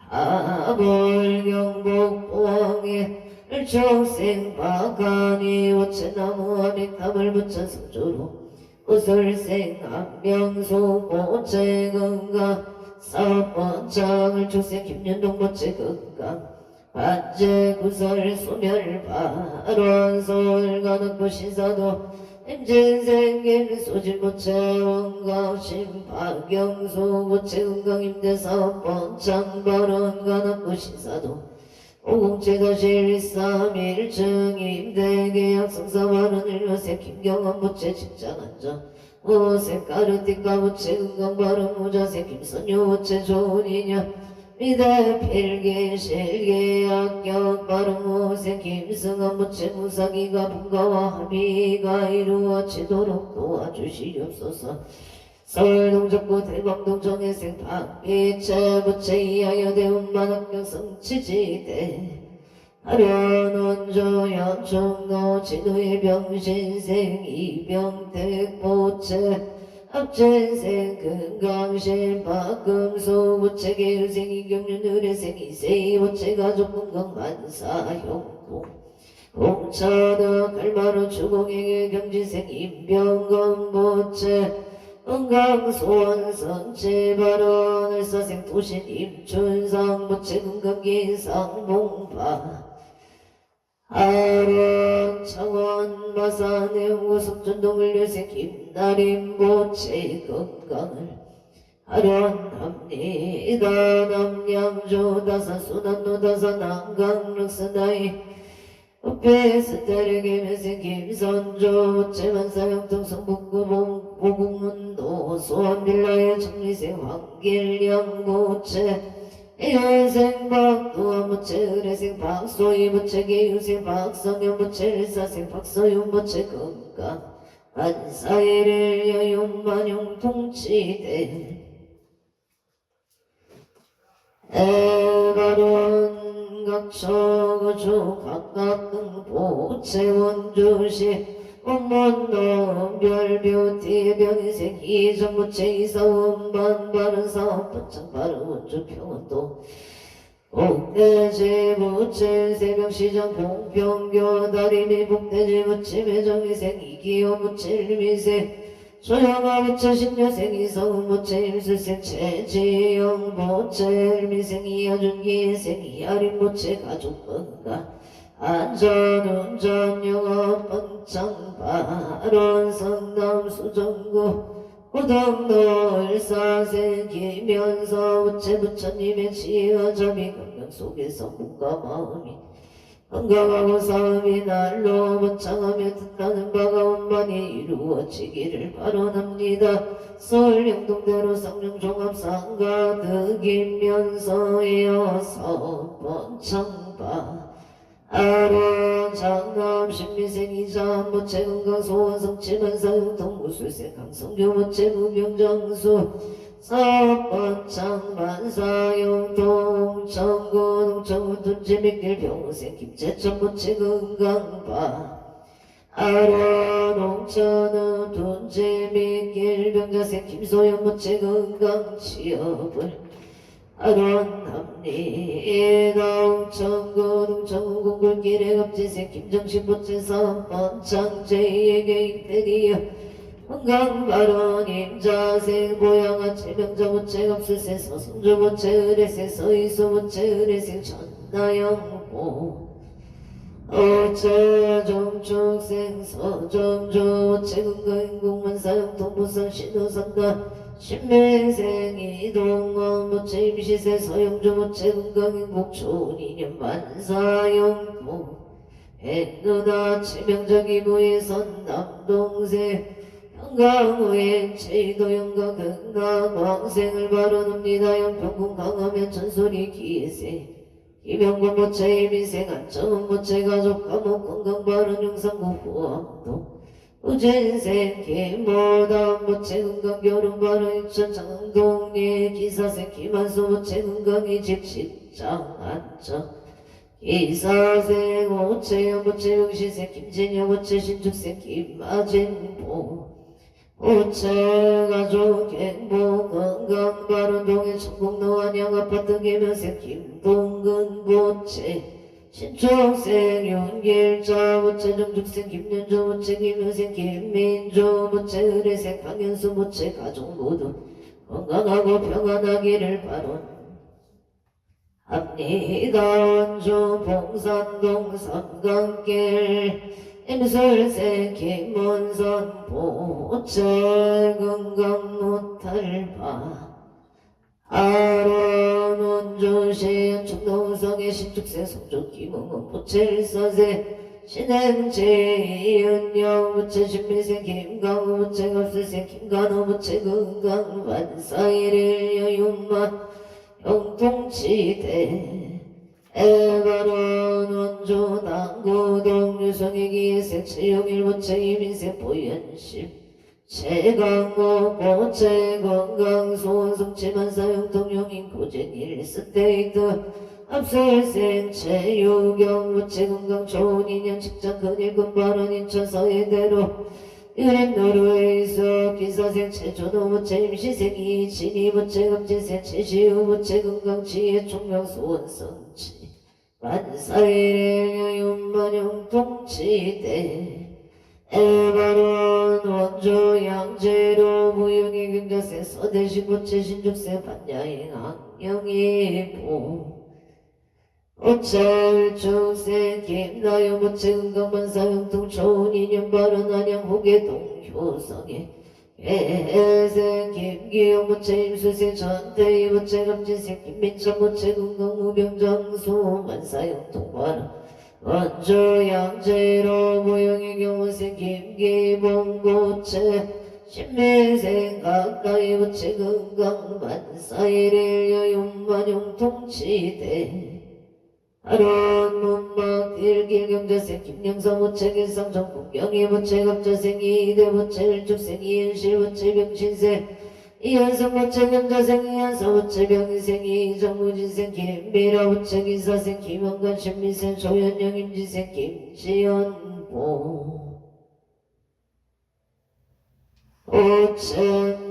하불경복 보왕에 일총생 박한이 모체 나무아미 담을 붙여 성조로 우설생 안명소 모체 건강 사업번창을 축생 김연동 모체 건강 반제 구설 소멸 발원솔 가덕부 신사도 임진생 김소진 모체 원강심 박영소 모체 건강 임대사업 번창 발원 가덕부 신사도 오공체다실 3일증 임대계약 성사 발언 일로세 김경원 모체 직장안정 오색 까르띠까 모체 건강 발언 모자세 김선효 모체 좋은 인연 미대 필기 실기 합격 발언 모색 김승환 모체 무사기가 분가와 합의가 이루어지도록 도와주시옵소서. 서울동적구 대방동 정혜생 박비채 부채 이하여 대운만 합격 성치지대 하련 원조 연총노 진우의 병신생 이병택 보채 합진생 금강신 박금소 부채 계유생 이경륜 의뢰생 이세희 부채 가족 건강 만사형공 공차덕 갈마루 주공행의 경진생 임병건 부채 건강소원 선체 발언 을사생 도신 임춘상 모체 건강기 상봉파 아련 창원 마산의 호석전동을 열생 김나림 모체 건강을 아련합니다. 남양조 다사 수남노 다사 남강 럭스나이 up에서 따르게 면생 김선조 제만사형통 성북구 보국문도 소원빌라의 정리생 황길영 모체 이현생 박도화 모체 의뢰생 박소희 모체 계유생 박성현 모체 일사생 박서윤 모체 건강 안사일을 여윤만용 통치대 에바론 각처거주 각각등보 채원주시 원문동 별뷰티 병인생 이정부채 이사원반 바른사업 번창 바른원주 평원도 복대지 부채 새벽시장 봉평교 다리미 복대지 부채 매정이생 이기호 부채 일미생 조영아 부채 신여생 이성훈 부채 임수생 최지영 부채 일미생 이하준기생 이하림 부채 가족건강 안전운전 영업 번창 발언 성남 수정구 고덕로 일사생 김현서 부채 부처님의 지어자비 건강 속에서 몸과 마음이 건강하고 싸움이 날로 번창하며 뜻하는 바가 원만히 이루어지기를 발언합니다. 서울 영동대로 쌍용종합상가 득임면서 이어서 번창바 아론 장남 신미생이자 모체 건강 소원성치 만사용통 무술세 강성교 모체 무병장수 사업번창 만사용통 청구 동청운돈 재밌길 병생 김제천 모체 건강바 아론 옥천은 돈 재밌길 병자생 김소연 모체 건강 취업을 아론합리 동천구 동천구골길에 갑지색 김정신 보채사 번창제에게 임팩이여 건강발언 임자생 보양한 체명자 보채갑술세 서승조 보채 의례세 서이소 보채 의례생 천나영보 어체정축생 서정조 보채 건강인공만사용 동부상 신호상가 신매생 이동원 모체 임시세 서영조 모체 건강행복 초인년 만사영복 백누나 치명적 이모에선 남동생 평강후에 체도영가 극나 광생을 발언합니다. 영평군 강하면 전소리 기세 김영권 모체 임인생 안정은 모체 가족 감옥 건강 발언 영상국 후암도 우진생 김보담 모체 건강 결혼 발언 입천 장동예 기사생 김한수 모체 건강이 직식장 안정 기사생 모체영 모체 명시생 김진영 모체 신축생 김아진보 모체 가족 행복 건강 발언 동해 천국노 안양 아파트 개면생 김동근 모체 신축생 윤길자 모체 정축생 김윤조 모체 김효생 김민조 모체 의례생 강현수 모체 가족 모두 건강하고 평안하기를 바론합니다. 원주 봉산동 삼강길 임술생 김문선 모체 건강 못할바 아론 원주시 충동성의 신축생 성족 김홍은 모체 일사세 신행제 이은영 모체 신미생 김강우 모체 갑술생 김간호 모체 건강 반사일일 여윤마 영통치대 에바론 원주 당구동 유성의 기회생 최영일 모체 이민생 보현심 최강호 모체 건강 소원성치 만사용통용인 고쟁일 스테이트 앞설생 최유경 모체 건강 좋은 인연 직장 근일군 발언 인천 서해대로 유림 노르웨이서 기사생 최조노 모체 임시생 이진이 모체 금지생 최시우 모체 건강 지혜 총명 소원성치 만사일의 여윤만용 통치대 에바론 원조 양재로 무용의 경자세 서대신 모체 신축세 반야행 악령이보 오찰축세 김나영 모체 건강만사용통 좋은 인연 발언 안양 호계동 효성에 개생 김기용 모체 임수세 전태희 모체 감진세 김민찬 모체 건강 무병장수 만사용통 발언 원주 양재로 무용의 경우생 김기봉 모체 신미생 가까이 모체 건강 만사일일 여윤만용 통치대 아론 문막 일길 경자생 김영서 모체 길상 정국경이 모체 갑자생 이대 모체 일축생 이은실 모체 병신생 이현성 모체 경자생 이한서 모체 병인생 이정무진생 김미라 모체 기사생 김원관 신미생 조현영 임지생 김지연보 오천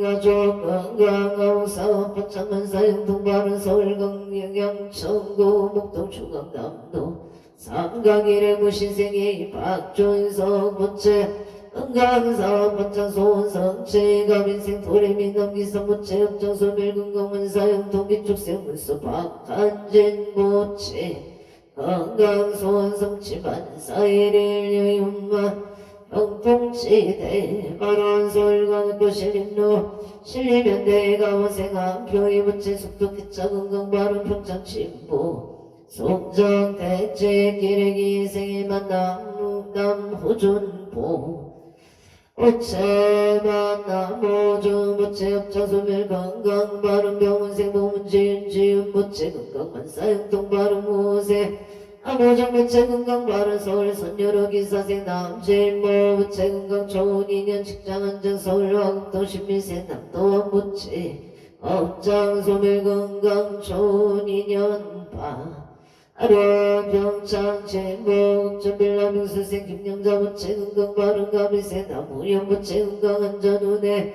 가족 건강하고 사업 번창만 사용통 바른 서울 강릉 청구 목동 중앙남도 삼강일의 무신생의 박준석 모체 건강사업 번창 소원성체 가민생 도래민 남기성 모체 협정소 밀근공은 사용통 기축생 문수 박한진 모체 건강 소원성치 만사일일 여윤만 영통치대 발원설관고 신림로 신림현대 가원생한 표의 부채 속도 기차 건강발언 평창침보 송정 대체 기레기 생의 만남 남호준보 오체만 남호준 모체 업자소멸 건강발언 병원생 보문지은 지은 모체 건강만사용통 발언 모세 모정부채 건강 바른 서울 선여로 기사생 남진모 부채 건강 좋은 인연 직장 안정 서울 화곡도 신미세 남도원 부채 업장 소멸 건강 좋은 인연 바 아로 병창 제목 전빌라 명수생 김영자 부채 건강 바른 가비세 나무연 부채 건강 안전 운해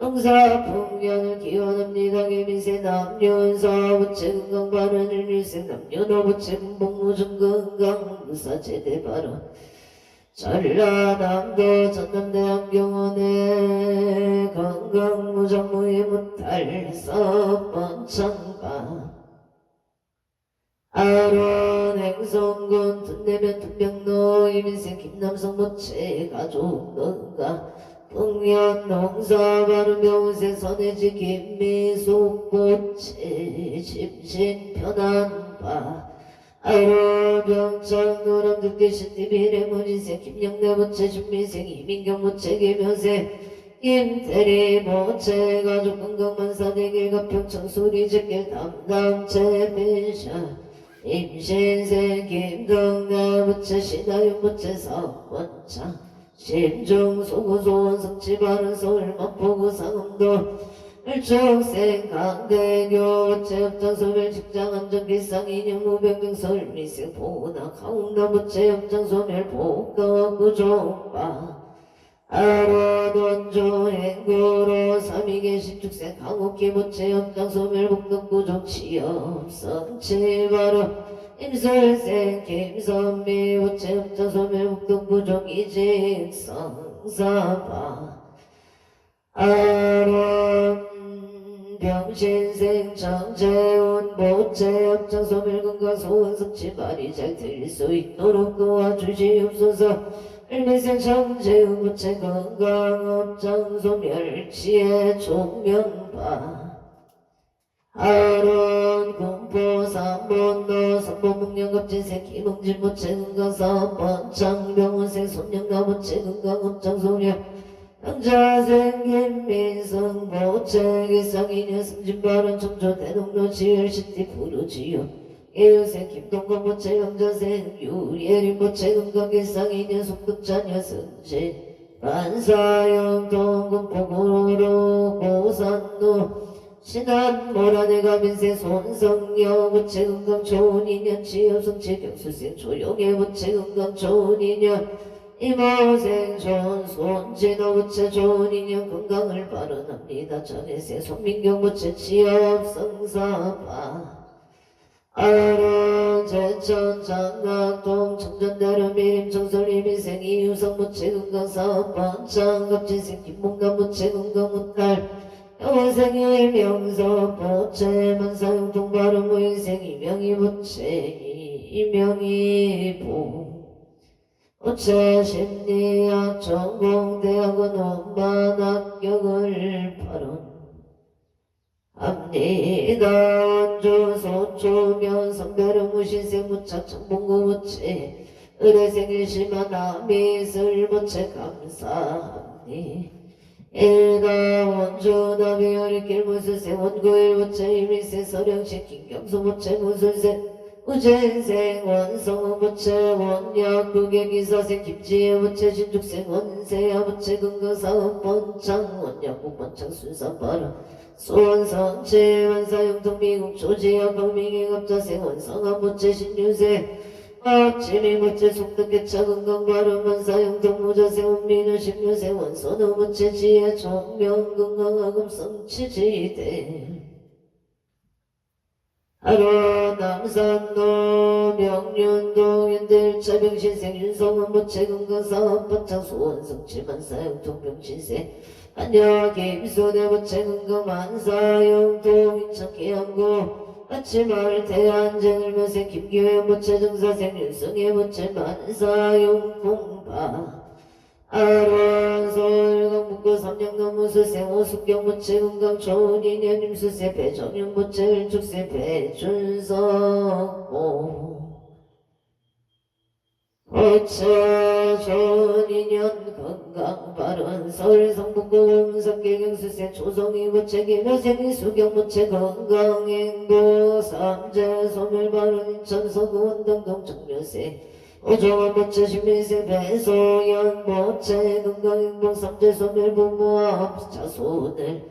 응사 풍년을 기원합니다. 개미세 남녀은사 부채 건강 바른 일미세 남녀노 부채 군복무중 건강 무사 제대 바른 전라남도 전남대학병원에 건강 무정무의 무탈 서번창가 아론 행성군 둔내면 둔병로 이민생 김남성 부채 가족 건강 풍년 농사 바른 명세 선해지 김미숙 부채 심신 편한 바 아이로 병창 노람 듣기 신디비래 문인세 김영래 부채 준미생 이민경 부채 김현세 김태리 부채 가족 건강만사 대길 가평창 소리 제길 담담채 배샤 임신생 김동래 부채 신하윤 부채 성원창 심중 소구소원 성취 바른 서울 마포구 상암도 일축생 강대교 부채업장 소멸 직장 안전 기상 인형 무병경 서울 미생 보나 강원도 부채업장 소멸 복가 구종바 아로돈조 행구로 삼위계 신축생 강옥기 부채업장 소멸 복덕 구종 취업 성취 바른 임술생 김선미 부채업장 소멸 복덕 구종 이직 성사바 아론 병신생 정재훈 부채업장 소멸 건강 소원 성취 말이 잘 들릴 수 있도록 도와주시옵소서. 일미생 정재훈 부채 건강업장 소멸 치해 종명바 아론 공포 삼본도 삼본목령급진생 김흥진 부채 건강 사업번 장병원생 손영나 부채 건강업장 소멸 영자생 김민성 부채 기상인여 승진발언 청조 대동로 지열시티 부르지요 예유생 김동건 부채 영자생 유예린 부채 건강 기상인여 속득자녀 승진 반사형 동군포구로 고산로 신한 모란의 가민세 손성여 부채 건강 좋은 인연 지엽성체 경수생 조용의 부채 건강 좋은 인연 이모생 좋은 손진호 부채 좋은 인연 건강을 발언합니다. 전해세 손민경 부채 취업 성사파 아론 제천 장락동 청전대로 미림 정설이민생 이유성 부채 건강 사업번 장갑진생 김봉남 부채 건강 무탈 영생의 명서 부채 만사용 동발음 무인생 이명희 부채 이명희 부채 심리학 전공대학원 원반 합격을 발언합니다. 원주 소초면 성별음 무신생 무착 청봉구 부채 의뢰생 일심한 남이슬 부채 감사합니다. 일가 원주 나비어리 길무술세 원구일 부채 일미세 서령시 김경수 부채 무술세 우젠생 원성우 부채 원약 국외기사생 김지혜 부채 신축생 원세야 부채 근거사업 번창 원약국 번창 순사바라 소원성체 원사용통 미국 조지역 범민행업자생 원성한 부채 신유세 지미 부채 속득개차 건강발음 원사용통 무자생 원민우 십류생 원선우 부채 지혜 총명 건강학음 성취지대 하루 남산도 명륜동 현대일차 병신생 윤성원 부채 건강사업 번창 소원성취 만사용통 병신생 안녕 김소대 부채 건강 만사용통 인천 계양구 아침마을 대한쟁을 묘생 김기회 부채 정사생 윤성의 부채 만사용통바 아론 서울 강북구 삼양동 무수생 오숙경 부채 건강 좋은 인연 임수세 배정윤 부채 을축세 배준석 어체 좋은 인연 건강 바른 설 성북구 성계경수세 조성이 부채기 묘생이 수경 부채 건강 행보 삼재 소멸 바른 천서구 원동동 정묘세 오종원 부채 신민세 배소연 부채 건강 행보 삼재 소멸 부모합 자손을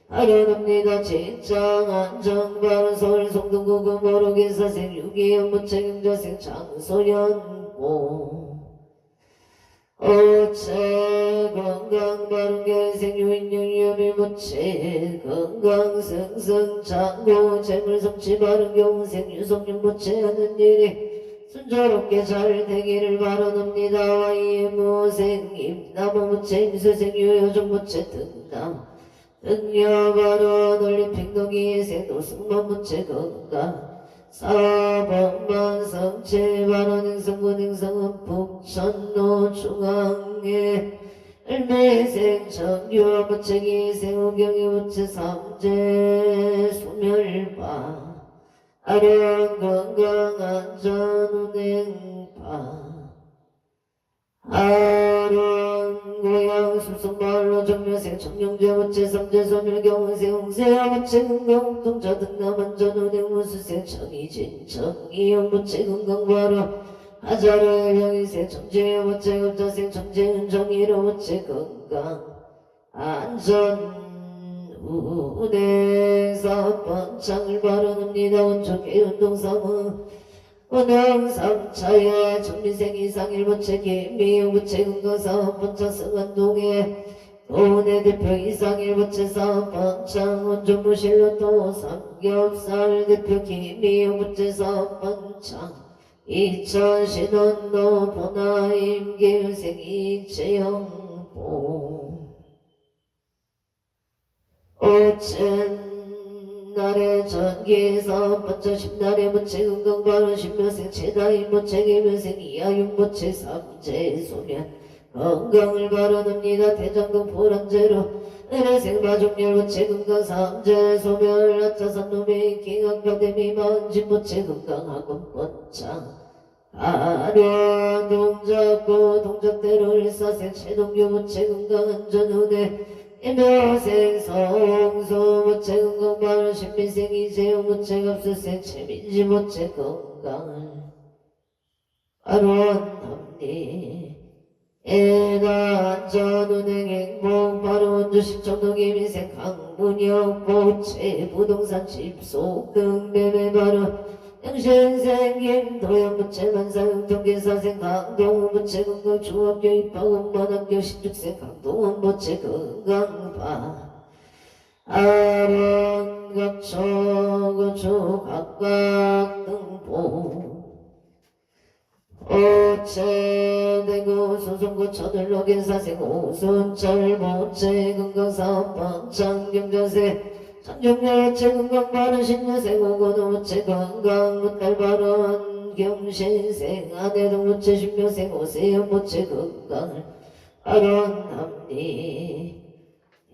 하려합니다. 직장 안정 바른 서울 성동구 금호로기사생 유기현 부채 경자생 장소연보 어체 건강 바른 결생 유인영 유비 부채 건강 승승 장고 재물 성취 바른 경생 유성윤 부채 하는 일이 순조롭게 잘 되기를 바라옵니다. 와이의 무생임 나무 부채 임수생 유효종 부채 등남 등려 바로 널리 팽덕이 생도 승만 부채 건강 사범만 성체 발언 행성군 행성은 북천로 중앙에 을매생 정유 부채기 세우경이 부채 삼재 소멸바 아련 건강 안전 운행바 아련 고향 숲성발로 정묘생 청룡제 부채 삼재 소멸경세 홍세야 부채 건강 동자 등남 안전 운행 무수생 청이진 청이영 부채 건강바로 하자르 명이생 청재여 부채 급자생 청재은 정이로 부채 건강 안전 운행 사업번창을 바라옵니다. 원초계 운동삼은 운행 3차에 정민생 이상일 부채 김미영 부채 건강사업 번창 성안동에 도내 대표 이상일 부채 사업 번창 원종무실로 또 삼겹살 대표 김미영 부채 사업 번창 이천 신원로 보나임 계유생 이채영보 오천 날에 전기에서 번쩍 십날에 부채 건강바른 신묘생 최다인 부채 계묘생 이하윤 부채 삼재 소멸 건강을 바라옵니다. 대장동 보란제로 은혜생 마종열 부채 건강 삼재 소멸 아차산 노메인 킹학교대미 마은진 부채 건강학원 번창 아련 동작고 동작대로 일사생 최동규 부채 건강 안전운에 임묘생 성소 부채 건강 바른 신민생 이재용 부채 갑수생 최민지 부채 건강을 아론합니 에나 안전운행 행복 바른 원주식 정동의 민생 강문혁 부채 부동산 집속 등 매매 바른 영신생김 도연부채 만사형 통계사생 강동원 부채 건강 중학교 입학원 만학교 신축생 강동원 부채 건강바 아론 각초 거초 각각 등보 오채 대구 소송구 쳐들로 gen사생 오순철 부채 건강사업 번창 경자세 삼정열 채건강 바른 신여생 오고도 부채 건강 무탈 바른 경신생 아내동 부채 신묘생 오세연 부채 건강을 아론합니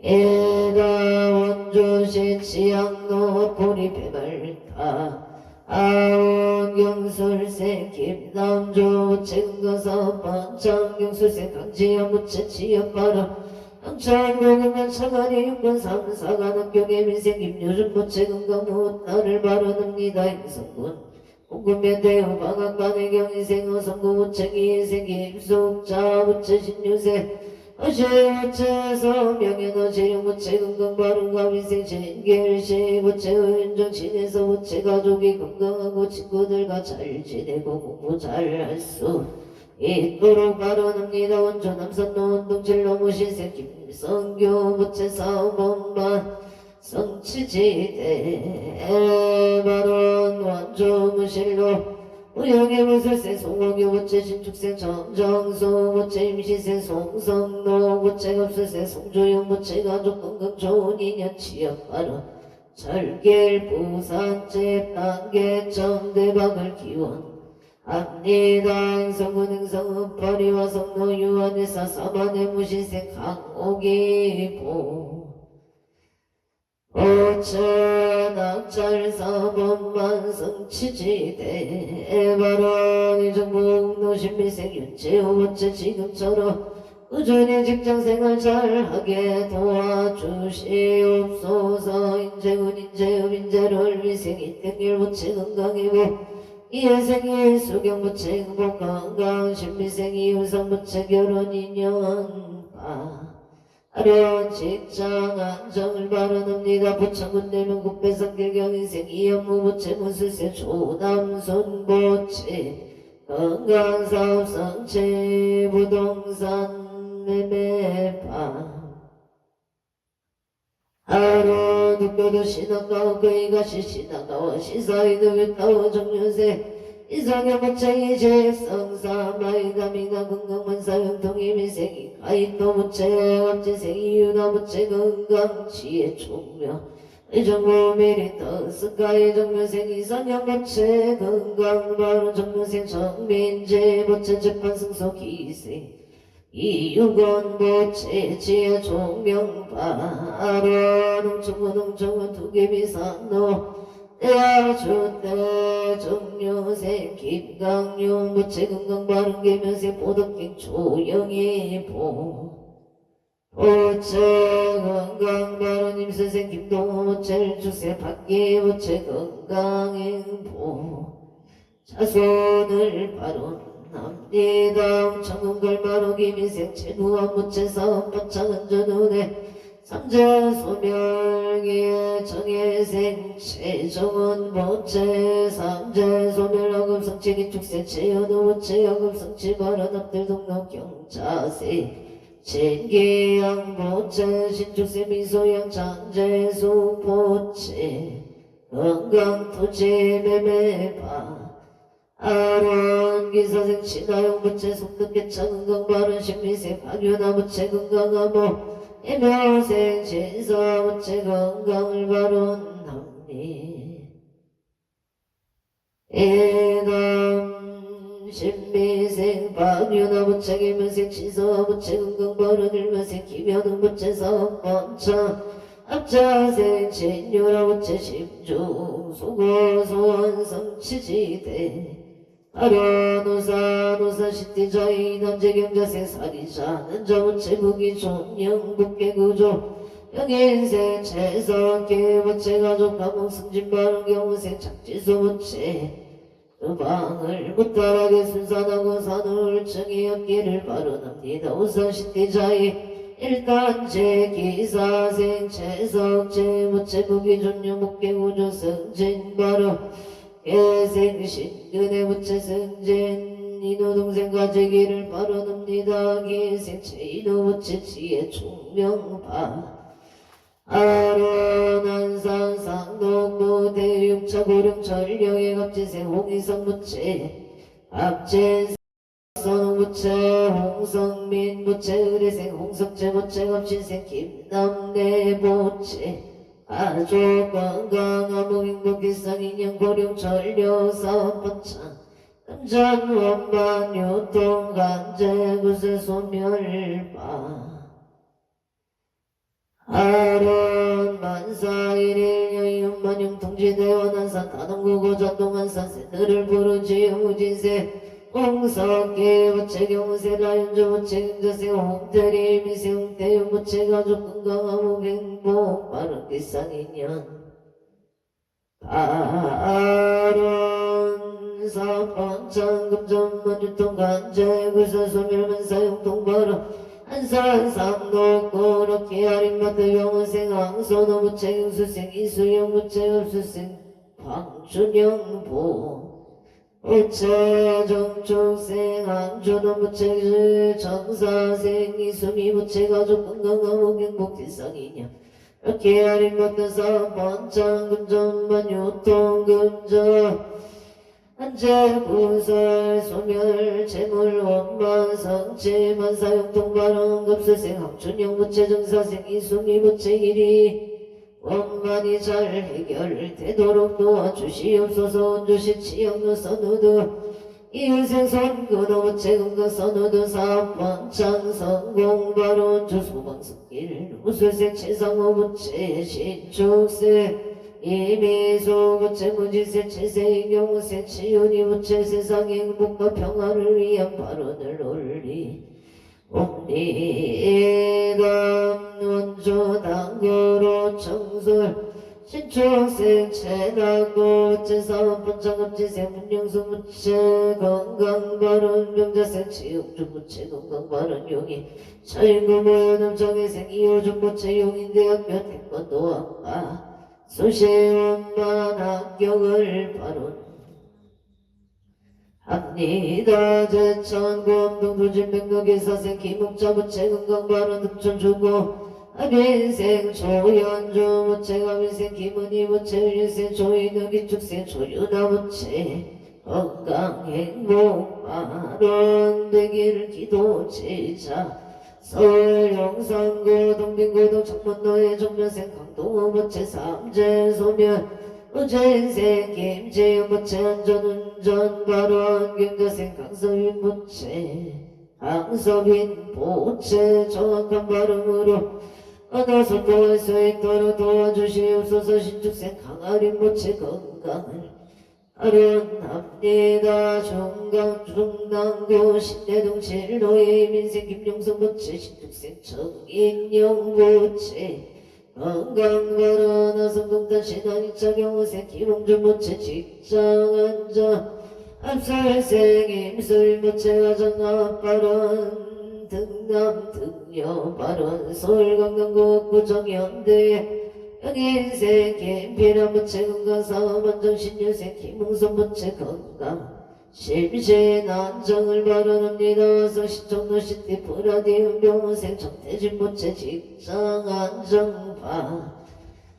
에다 원주시 치양로 보리 배말타 아원 경술생 김남조 부채 건강사업 번창 경술생 강지연 부채 치연 바른 청천국이면 차관이 육군 삼사관 학교계 민생 김유준 부채 건강 무탈을 바라옵니다. 행성군 공군면 대우 방학관의 경인생 어성구 부채 기인생 김숙자 부채 신유생 어시 부채 서명현 어시령 부채 건강 바른 가민생 진결시 부채 은정 친해서 부채 가족이 건강하고 친구들과 잘 지내고 공부 잘 할 수 있도록 바라옵니다. 원조 남산로 운동진로 무신생 김성교 부채 사업원반 성취지대 바론 원조 무실로 우영의 무술생 송원교 부채 신축생 정정소 부채 임시생 송성로 부채 급술생 송조영 부채 가족 건강 좋은 인연 취업 바론 절길 부산집 단계점 대박을 기원 합니다. 행성군 행성은 파리와 성로 유한의사 사만의 무신생 강옥이보 오체 낙찰사법만 성취지대 발언이 정복 노신미생 윤체 오체 지금처럼 꾸준히 직장생활 잘하게 도와주시옵소서. 인재군 인재업 인재를 위생이 땡길 부채 건강이고 이해생이 수경부채 행복 건강 신미생이 유산부채 결혼 인연 바른 직장 안정을 바라옵니다. 부천군 내면 국배성길 경인생 이연무부채 무술세 조남손부채 건강사업 성취 부동산 매매파 하루 눕혀도 신학가와 그이가 시신학가와 시사이도 위타워 정유세 이상의 부채이 제성사 마이다미나 건강만사형통이 미생이 가입도 부채 업지생이 유나부채 건강치의 총명 의정부 메리터 스카이 정묘생 이상형 부채 건강 바로 정묘생 정민재 부채 재판 승소 기생 이유건 부채 지혜 종명바로 농청은 두개비산노 대하주대 정묘생 김강용 부채 건강바른 계면생 보덕행 조영희보 부채 건강바른 임선생 김동호 부채 주세 박기 부채 건강행보 자손을 바로 납니다. 청은걸마로 김인생 채무한 부채사업 법창은 전운에 삼재소멸기에 정예생 최정은 부채 삼재소멸하급 성취기 축세 최연우 부채 하급 성취 바라납들 동록 경자세 진기양 부채 신축세 미소양 장재수 부채 건강토지 매매바 아론 기사생 친화용 부채 속득계 창건강 바른 신미생 박유나 부채 건강하모 애묘생 신사 부채 건강을 바론합니 애남 신미생 박유나 부채 기면생 신사 부채 건강 바른 일면생 김현웅 부채 사업번창 앞자생 진유라 부채 심중 소고소원 성취지대 아련우사 시티자이 남재경자생 사리자 난자부채 무기 존영 국계구조 영인생 채석계 부채 가족 감옥 승진바른 경우생 착지소 부채 도방을 무탈하게 순산하고 산울증이 없기를 바라옵니다. 우선 시티자이 일단제 기사생 채석제 부채 무기 존영 국계구조 승진바른 계생신 은혜 부채 승진 이노 동생 가재기를 바라옵니다. 계생체 이노 부채 지혜 총명파 아련한산 상동도 대육차 고령 전령의 갑지생 홍희성 부채 갑진 선홍 부채 홍성민 부채 의뢰생 홍석재 부채 갑진생 김남래 부채 가족 건강하고 행복일상 인연 고령 전려 사업번창 금전 원반 유통 간제 구슬 소멸바 아론 만사 일일 여인만용 통지대원한산 가동구고 전동한산 새들을 부르지 우진세 홍석계 부채 경세 라연조 부채 경자세 홍대리 미세 홍대유 부채 가족 건강하고 행복 빠른 길상인연 아론 사번창 금전만 유통 간제 구슬 소멸만사 용통 바로 한산상도 고렇게 아린마트 영어생 항소노 부채 경수생 이수영 부채 업수생 광준영보 부채 정축생 안주노 부채 정사생 이수미 부채 가족 건강하고 행복 길상이냐 이렇게 아린마트 사번창 금전만 유통 금전 한재 구설 소멸 재물 원만 성체 만사용통 발언 급수생 학춘영 부채 정사생 이수미 부채 일이 원만히 잘 해결되도록 도와주시옵소서. 원주시 치영노 선우도 이웃생 선근호 부채 건강 선우도 사번창 성공 발언 주소방석기 일 무술생 치상호부채 신축생 이미소부채 무지세 치세 경우세 치유니부채 세상의 행복과 평화를 위한 발언을 올리 옥리담 원조당교로 청솔 신축생 체납고부채 사업번창업지세 문영수부채 건강발언 병자생 치육주부채 건강발언 용이 차인구모여남정의생 이호중부채 용인대학교 태권도학과 수시원만 합격을 발언 합니다. 제천구엄동도진백로기사생 김옥자부채 건강발언 득천주고 아빈생 조연주부채 가빈생 김은희부채 의리생 조인흑이축생 조윤아부채 건강행복발언 되기를 기도제자 서울 영산구 동빙고동 청문로의 정면생 강동호부채 삼재소면 우재인생 김재영부채 안전운전발언 경자생 강서윤부채 강서빈 보채 정확한 발음으로 얻어서 도할 수 있도록 도와주시옵소서. 신축생 강아린부채 건강을 아련합니다. 중강중남구 신대동 칠로의 민생 김용성부채 신축생 정인영부채 건강발언 아성동단 신한이차 경호생 김홍준부채 직장안전 앞설생 임술부채 가정합발언 등남 등여발언 서울관광구역구 정연대 영인생 김필환부채 건강사업안정 신유생 김홍선부채 건강 심신안정을 발언합니다. 서시청도 시티 브라디움 병원생 정태진부채 직장안정파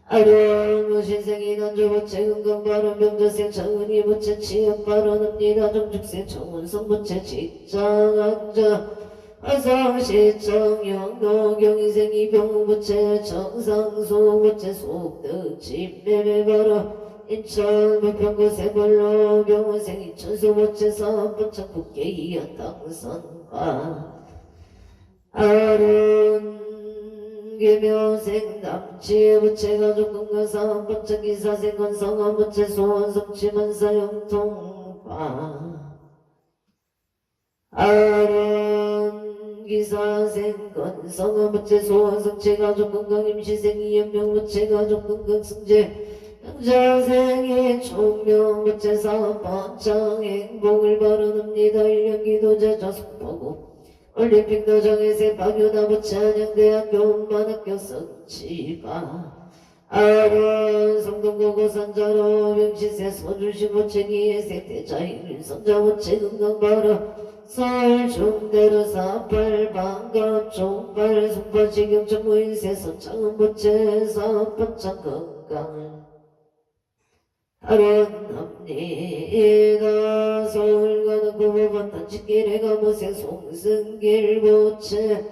아령 신생이 난조부채 건강발언 병자생 정은희부채 취업발언합니다. 정축생 정운성부채 직장안정 화성시청 영도경인생 이병우부채 정상소부채 속득 집매매발언 인천 부평구 세벌로 병원생 인천소부채 사업부채 국회의원 당선과 아른 개묘생 남치부채 가족건강사업부채 기사생 건성화부채 소원성취만사 영통과 아른 기사생 건성화부채 소원성취 가족건강 임시생 이연병부채 가족건강승재 영자생의 총명부채 사업번창 행복을 발언합니다. 1년 기도제자 속보고 올림픽 도정에세 박유나부채 한양대학교 만학교 성취가 아련 성동고고산자로 병시세 소주시부채 기예세 대자일 성자부채 건강발언 서울중대로 48 반갑 종발 송파지경청 무인세 서창은부채 사업번창 건강을 아련합니다. 서울가는 구보반 단식길에 가무생 송승길부채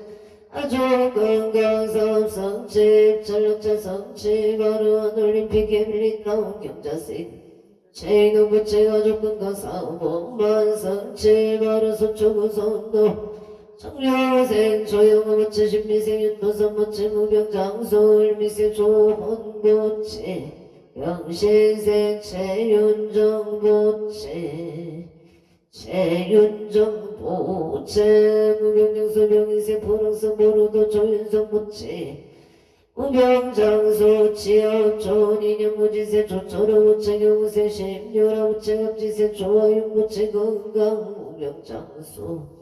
아주건강사업 성취 전력차 성취 발언 올림픽 햄릿 나온 경자생 최인호부채 아주건강사업 원만 성취 발언 소초구선도 청료생 조영호부채 신미생 윤도선부채 무병장소 을미생 조헌부채 영신생 최윤정부채 최윤정부채 무병장소 병인생 보랑서 모르도 조윤성부채 무병장소 취업 조인영무지세 조철호부채 경세 심유라부채 합지세 조화윤부채 건강 무병장소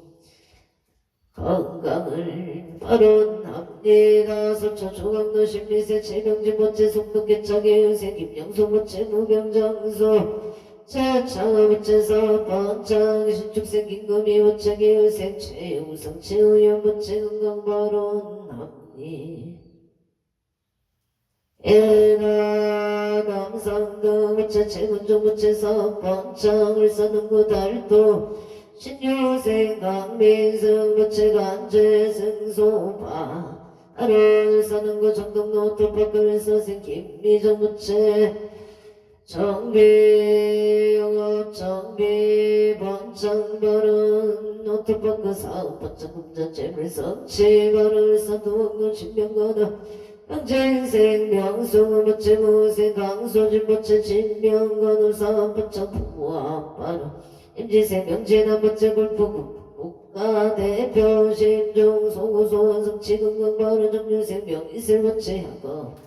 건강을 발언합니다. 서초 조강도 신미세 최병진부채 속독개차계 의세 김영소부채 무병장소 최창화부채 사업번창 신축생 김금희부채 계의생 최우성 최우연부채 건강발언합니다. 에나 남상도부채 최군종부채 사업번창을 써는구 달도 신유생 강민승부채 간재승소파 아를 써는구 정동노 토파끌 서생 김미정부채 정비 영업 정비 번창벌은 노트버크 사업 번창금전 재물성취 벌을 선두원금 신명거다 경쟁생 명성은 번째 무생 강소진 번째 진명건우 사업 번창 부부아빠로 임지생 명진한 번째 골프 국가대표 신종 소고소원 성취건강바로 정유생 명이슬 번째 하고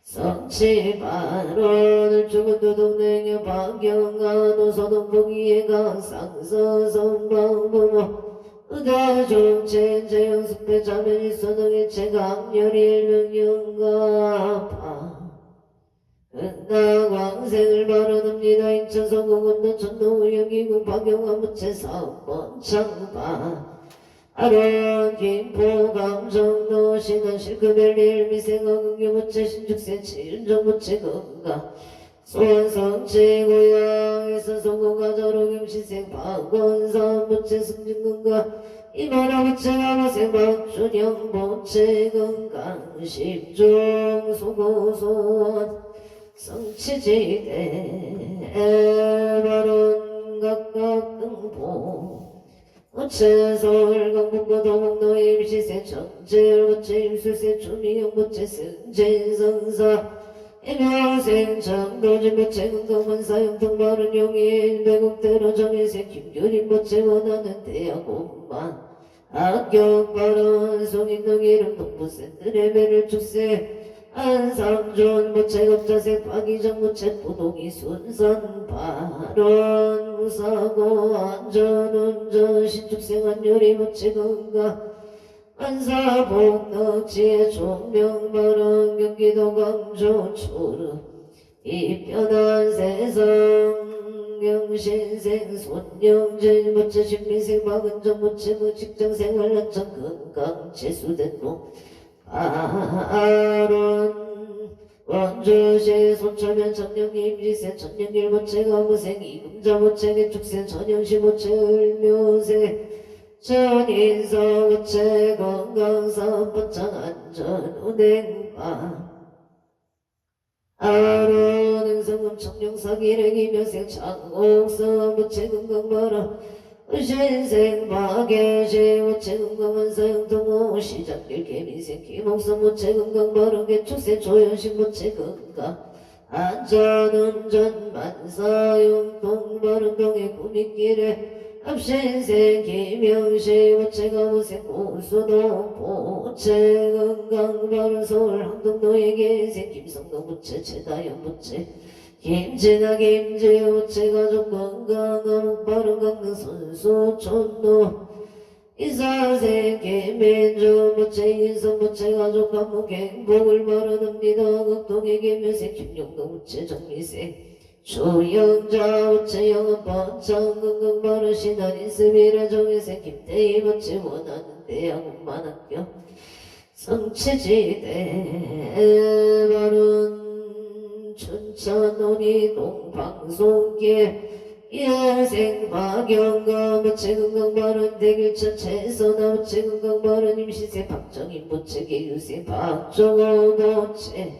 성취발언을 죽은도 동맹의 박경가도 소동봉이의 강상서선방부모 의다종체 제영숙배 자면이 소동의 체강렬이 일명영가파 은나광생을 발언합니다. 인천서구금도 천노우영기군 박영화 무채사업 번창바 아론 김포 감정도 신원 실급엘리일 미생어 긍교무체 신축세 칠정무체 건가 소원성체 고향에서 성공가자로 경시생 박원산 무체 승진건가 이만화 무체 가마생 박준영 무체 건강 십중 소고소원 성취지대 바론 각각 등보 무채서울 강북고 도곡로 임시세 청제열 무채 임술세 주미영 무채 승진성사 임명생 장도진 무채 건강만사 영통바른 용인 배국대로 정일세 김규린 무채 원하는 대학원만 합격바른 송인동 이름 동부센터의 배를 축세 안상존 무채급자세 박이정 무채 부동이 순산 발언 무사고 안전운전 신축생활요리 무채건가 안사복덕지의 종명발언 경기도 광주 초르 이편한 세상 경신생 손영진 무채 신민생 박은정 무채 무직장생활 한창 건강 재수된 놈 아론 원주시 소철면 천령기 임지세 천령길 모체가 무생 이금자 모체계 축생 천영시 모체 을묘세 천인서 모체 건강사 번창 안전 운행바 아론 행성금 청룡사기래 기명생 창옥서 모체 건강바라 신생 박예시 무채 건강만사 영통호 시작길 개미생 김옥선 무채 건강바른 개축세 조연식 무채 건강 안전운전 만사 영통바른 동해 구미길에 앞신생 김영시 무채 가무생 고수도 무채 건강바른 서울 항동도의 개생 김성동 무채 최다영 무채 김진아 김지우 무채 가족 건강한 목바른 강릉 선수 촌노 이사생 김민주 무채 인성 무채 가족 감목 행복을 바라옵니다. 극동의 김유생 김용동 무채 정미생 조영자 무채 영업 번창 건강 바르시던 인스미래 정혜생 김태희 무채 원하는 대학원만 학교 성취지대 바른 춘천원이 동방송길 예생 박영가 무채 건강바른 대길천 채선아 무채 건강바른 임시세 박정인 무채 계유세 박정호 무채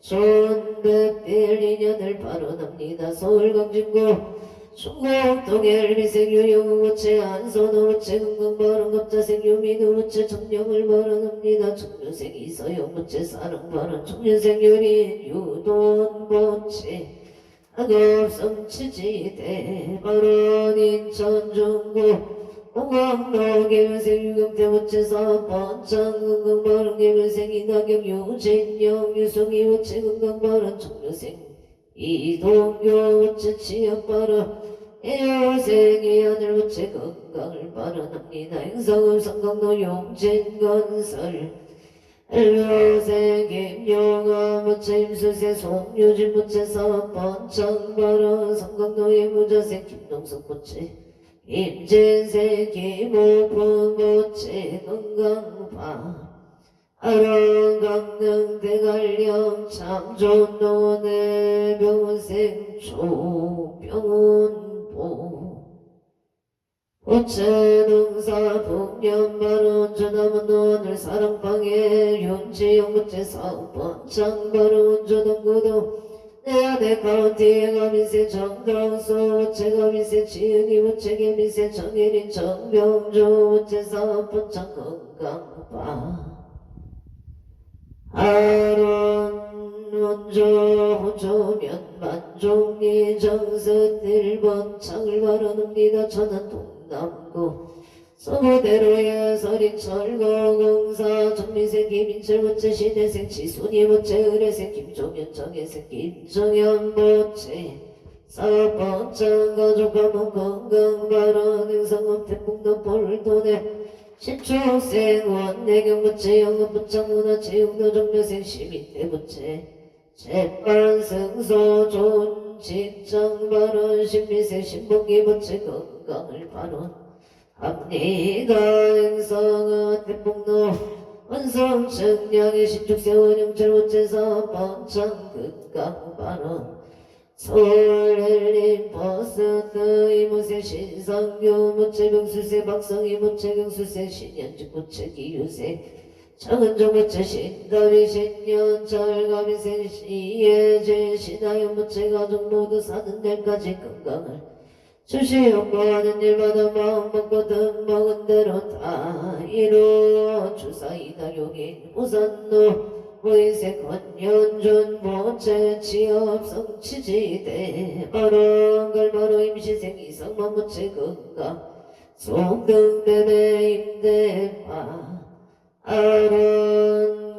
존백별 인연을 발언합니다. 서울 강진구 충북동의 일미생 유영우 무채 안선호 무채 건강바른 갑자생 유민우 무채 정령을 발언합니다. 정유생 이서영 무채 사랑 발언 정유생 유린 유돈 무채 학업 성취지대 발언 인천 중구 공항로 개별생 유경태 무채 사업 번창 건강바른 개별생 이낙영 유진영 유성희 무채 건강바른 정유생 이동교 무채 취업바른 에어생의 아들 무채 건강을 바라옵니다. 행성읍 성강로 용진건설 엘로생 김용아 무채 임수세 송유진 무채 사업 번창 바른 성강로의 무자생 김동석 무채 임진생 김오픈 무채 건강바 아론 강릉 대관령 참존노네 병원생 초병원보 우체능사 북년바른 전남은 오늘 사랑방에 윤지영 무채 사업 번창바른 조동구도 내 안에 가운데에 가미세 정정수 우체가 미세 지은이 우체계 미세 정일인 정병주 우체 사업분 정건강파 아론 원조 호조면 만종리 정선 1번 창을 바라옵니다. 저는 동남구 서부대로의 서린 철거공사 전미생 김인철 모체 신혜생 지순이 모체 의뢰생 김종현 정혜생 김정현 모체 사업번창 가족가문 건강발언 행성업 태풍도 볼도내 신축생 원내경 모체 영업부창 문화체육도 정묘생 시민대 모체 재판 승소 좋은 직장발언 신미생 신봉기 모체 건강을 발언 합리가 행성은 태풍로 원성청량의 신축세원 영철 우체사 번창 극강반원 서울 헬린 버스트 이무세 신상교 무체병수세 박성희 무체경수세 신현직 무체기유세 정은정 무체 신다리 신년철 가미세 시예제 신하연 무체가족 모두 사는 날까지 건강을 주시옵고하는 일마다 마음 먹고 든 먹은 대로 다 이루어 주사이다 용인 우산노 무이색 권연준 모체 취업 성취지대 바로 걸바로 임시생 이성만 무체 건강 송등대대 임대파 아른각초주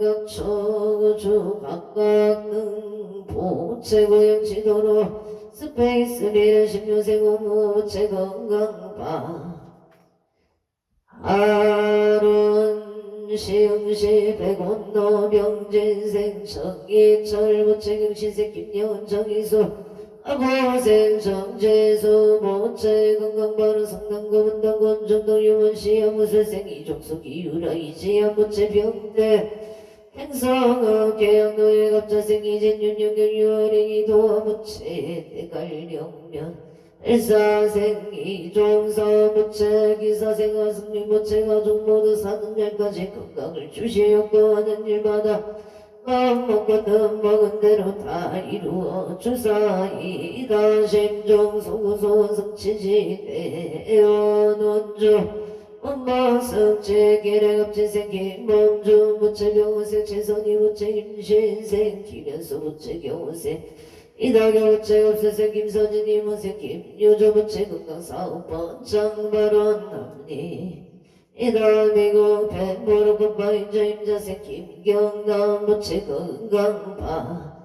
각각 등보체 고용 지도로 스페이스 미래 16세 고무체 건강파 아론 시흥시 백원노 병진생 정희철 무체경시세 김여은 정희수 아보생 정재수 모체 건강바로 성남고 문당군 정동 유문시 아무술생 이종숙 이유라 이지아 모체 병대 행성어 계양도의 갑자생 이진윤영경 유어린이 도화무체 대갈령면 일사생 이종서 무체 기사생 아승리 무체 가족 모두 사는 날까지 건강을 주시옵고 하는 일마다 마음 먹고 뜸 먹은 대로 다 이루어 주사이다 심종 소구소원 성취지대 애원원주 원방석제 계량업체생 김범주 무체경호생 최선희 무체임신생 김현수 무체경호생 이다경 무체업세생 김서진 이무생 김유조 무체건강사업 번창발언 남리 이다미국 펜보로 꽃바인자 임자생 김경남 무체건강파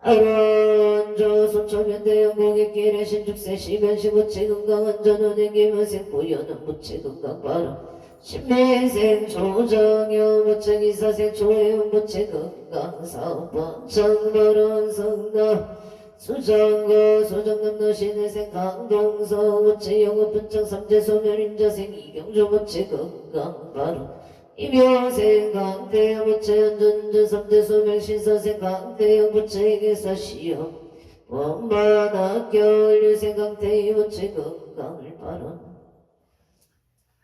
아론조 소초면대 영공의 길에 신축세 시변시 무체 건강한 전원의 김은생 보여는 무체 건강바로 신미생 조정여 무체 기사생 조혜운 무체 건강사업 번창발언 성남 수정거 소정남도 신혜생 강동서 무체 영업분창 삼재소멸 임자생 이경조 무체 건강바로 이묘생 강태영 무체 연전전 삼재소명 신사생 강태영 무체에게서 시험 원만학교 인류생 강태영 무체 건강을 바론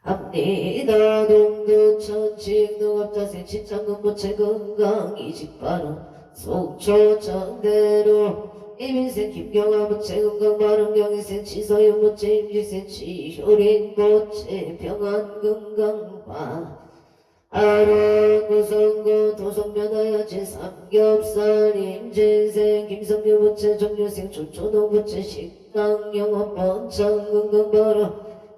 합니다 동두 천칭 농업자생 신창금 무체 건강 이직 바론 속초 전대로 이민생 김경아 무체 건강 바론 경희생 치서영 무체 임지생 치효린 무체 평안 건강바 아론 구성구 도성면하여진 삼겹살 임진생 김성규 부채 정유생 조초동 부채 식당 영업 번창 건강바로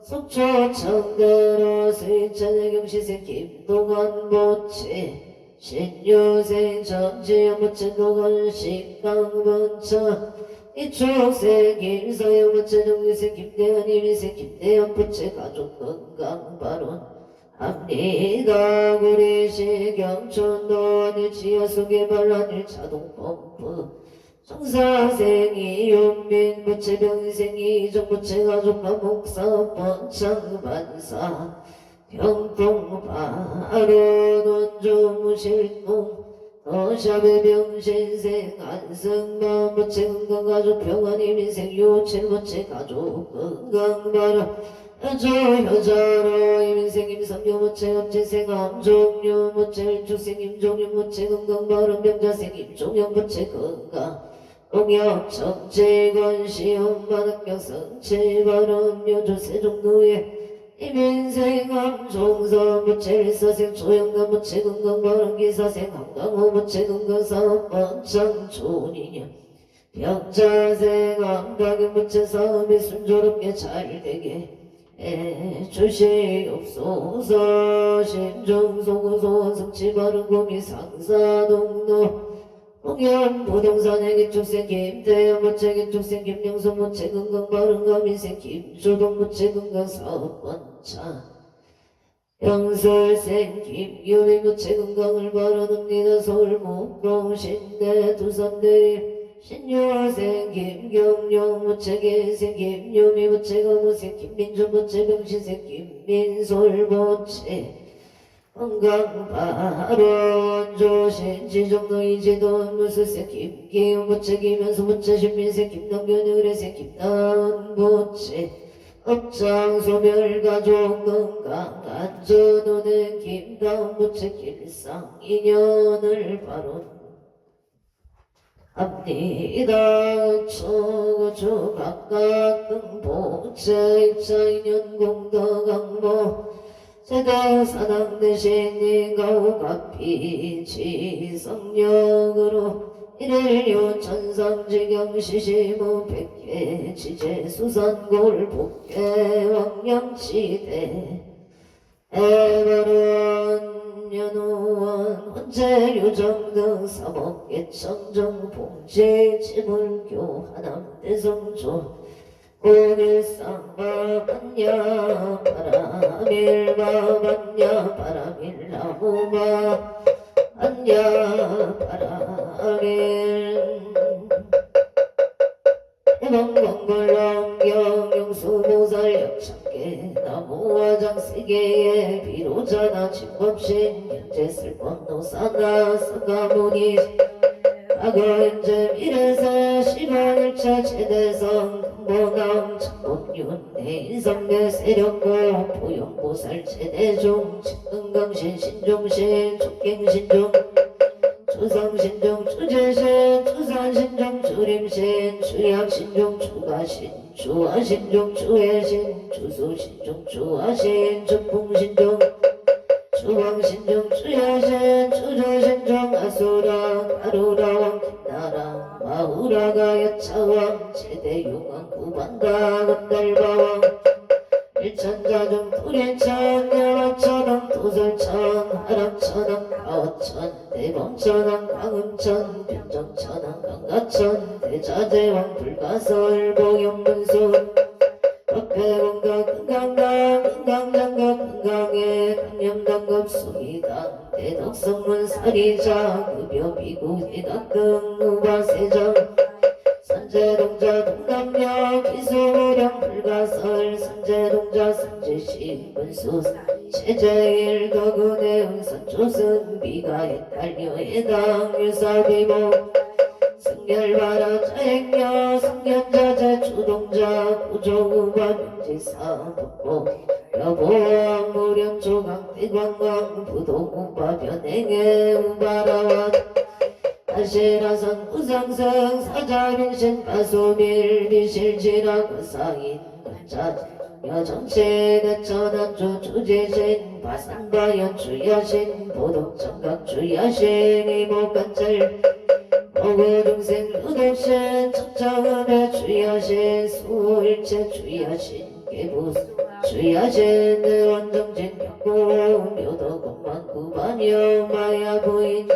속초 청대로 스위천의 경시생 김동환 부채 신유생 전지영 부채 동원 식당 번창 이축생 김서영 부채 정유생 김대현 이민생 김대현 부채 가족 건강바로 합니다 구리시 경천도 지하수 개발한 자동펌프 정사생 이윤민 부채병생 이정부채 가족과 목사업 번창 반사 평통파 아론 원조 무실동 어샵의 병신생 안승만 부채 건강가족 평안이 민생 유칠 부채 가족 건강바라 여자로 이민생 임성교 무체 업체생 암종류 무체 일축생 임종류 무체 건강바른 병자생 임종영 무체 건강 공약 정치관 시험 바닥격 성치 발언 여주 세종도에 이민생함 종서 부채일사생 조영남 부채건강 발언기사생 한강호 부채건강 사업번창 조인이냐 병자생 암각인 부채사업이 순조롭게 잘되게 주시옵소서. 심정소고소원 성취바른 고미 상사동로 홍연 부동산의 기축생 김태현 부채 기축생 김영선 부채 건강바른 가민생 김조동 부채 건강 사업번차 영설생 김유미 부채 건강을 바라옵니다. 서울 목동 신대 두산대리 신유생 김경용 부채계생 김유미 부채거무생 김민준 부채병신생 김민솔 부채 건강발언 조신 지정도 이지돈 무술생 김기훈 부채 김현수 부채 신민생 김남균 의뢰생 김나은 부채 업장 소멸 가족 건강 안전운행 김다운 부채 길상 인연을 발언 합니다. 초고초 각각 등보채 입자인연 공덕강모 세대 사당 대신 인가우가피 지성력으로 일일요 천상지경 시시무 백회 지제 수산골 복회 왕양치대 애바른 연호원 헌재 유정등 사목계청정 봉지 지물교 하남대성조 오일상바 반야 바라밀바 반야 바라밀나무바 반야 바라밀 해방광벌랑 영영수보살 역창계 나무화장세계에 비로자나 진법신 현재슬법 노사나 사가모니 과거현재 미래세 시간일체 최대성 근본왕 천법윤 내인성대 세력고 포용보살 최대종 측근강신 신종신 촉갱신종 주상신종 주제신 주산신종 주림신 주약신종 주가신 주화신종 주해신 주수신종 주화신 주풍신종 주왕신종 주야신 주조신종 아수라 가루라왕 김나라 마우라가 여차왕 제대용왕 구반가 건달바왕 일천자중 불일천 열화천왕 도설천 하락천왕 가어천 대범천왕 강음천 변정천왕 강가천 대자재왕 불가설 보경문수 법회공각 금강당 금강장갑 금강에 강념당급 수미당 대덕성문 사리자 급여비구 대각등 무바세정 선제동자 동남역 기수무령 불가설 선제동자 선제시 문수 체제일 거군의 은선조승 비가에 달려 해당 유사비모 승열바라 자행녀 승연자재 주동자 구조우바 명지사 북보 여보왕 무령조강 대광광 부동우바 변행해 우바라완 아시라선 우상성 사자민신 가소밀 비실지라 거사인 간자 여정체 대천한주 주제신 바상바연 주야신 보덕정각 주야신 이목간절 어구중생 루덕신 척정음의 주야신 수일체 주야신 개부 주야신 원정진 역고 묘덕엄만 구반여 마야부인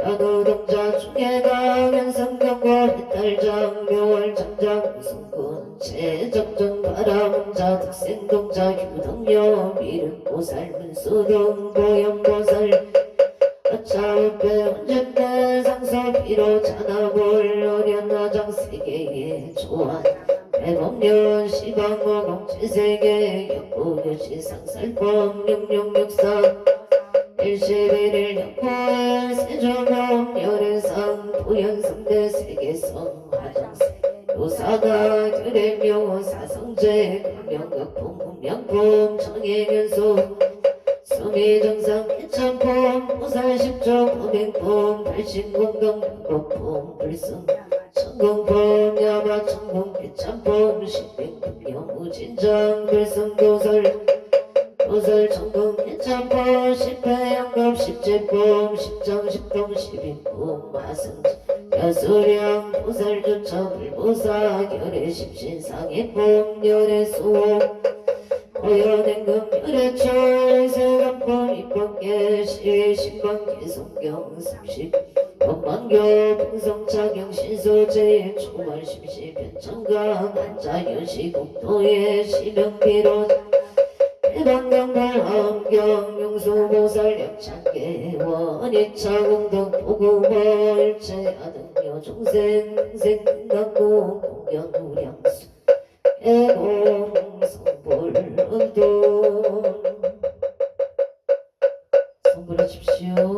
야도동자 중해강 연성경고 해탈장 묘월장장 무승군 제적정 바람자 득생동자 휴동여 미륵보살 문수동 보영보살 아차우패 헌전대 상서비로 자나볼 어련나장 세계의 조안 대법년 시방어공 최세계 역부여시 상살법 영영역사 11일 역포의 세조명 열애상 도연성대 세계성 화장세 요사가 규례묘 사성제 강명각품 국명품 청행연소 수미정상 개천품 보살십조 범행품 발신공동 불법품 불승 천공법 야마 천공 개참법 십행품 영무진장 불성도설 도설 천공 개참법 십회양법 십제법 십장 십동 십인품 마승 여수령 보살조처 불보사 결의 십신상의법 열애수호 고연행금 열애철 세간법 입법계 시위 신방계 성경 삼십 법망교 풍성차경 신소제일 초월 심시 변천강 한자여시 공도의 시명비론 해방경발 함경 용수보살 역창계 원이차공덕 보구모 일체아등여 종생 금강구 공연우량수 애공성불운동 성불하십시오.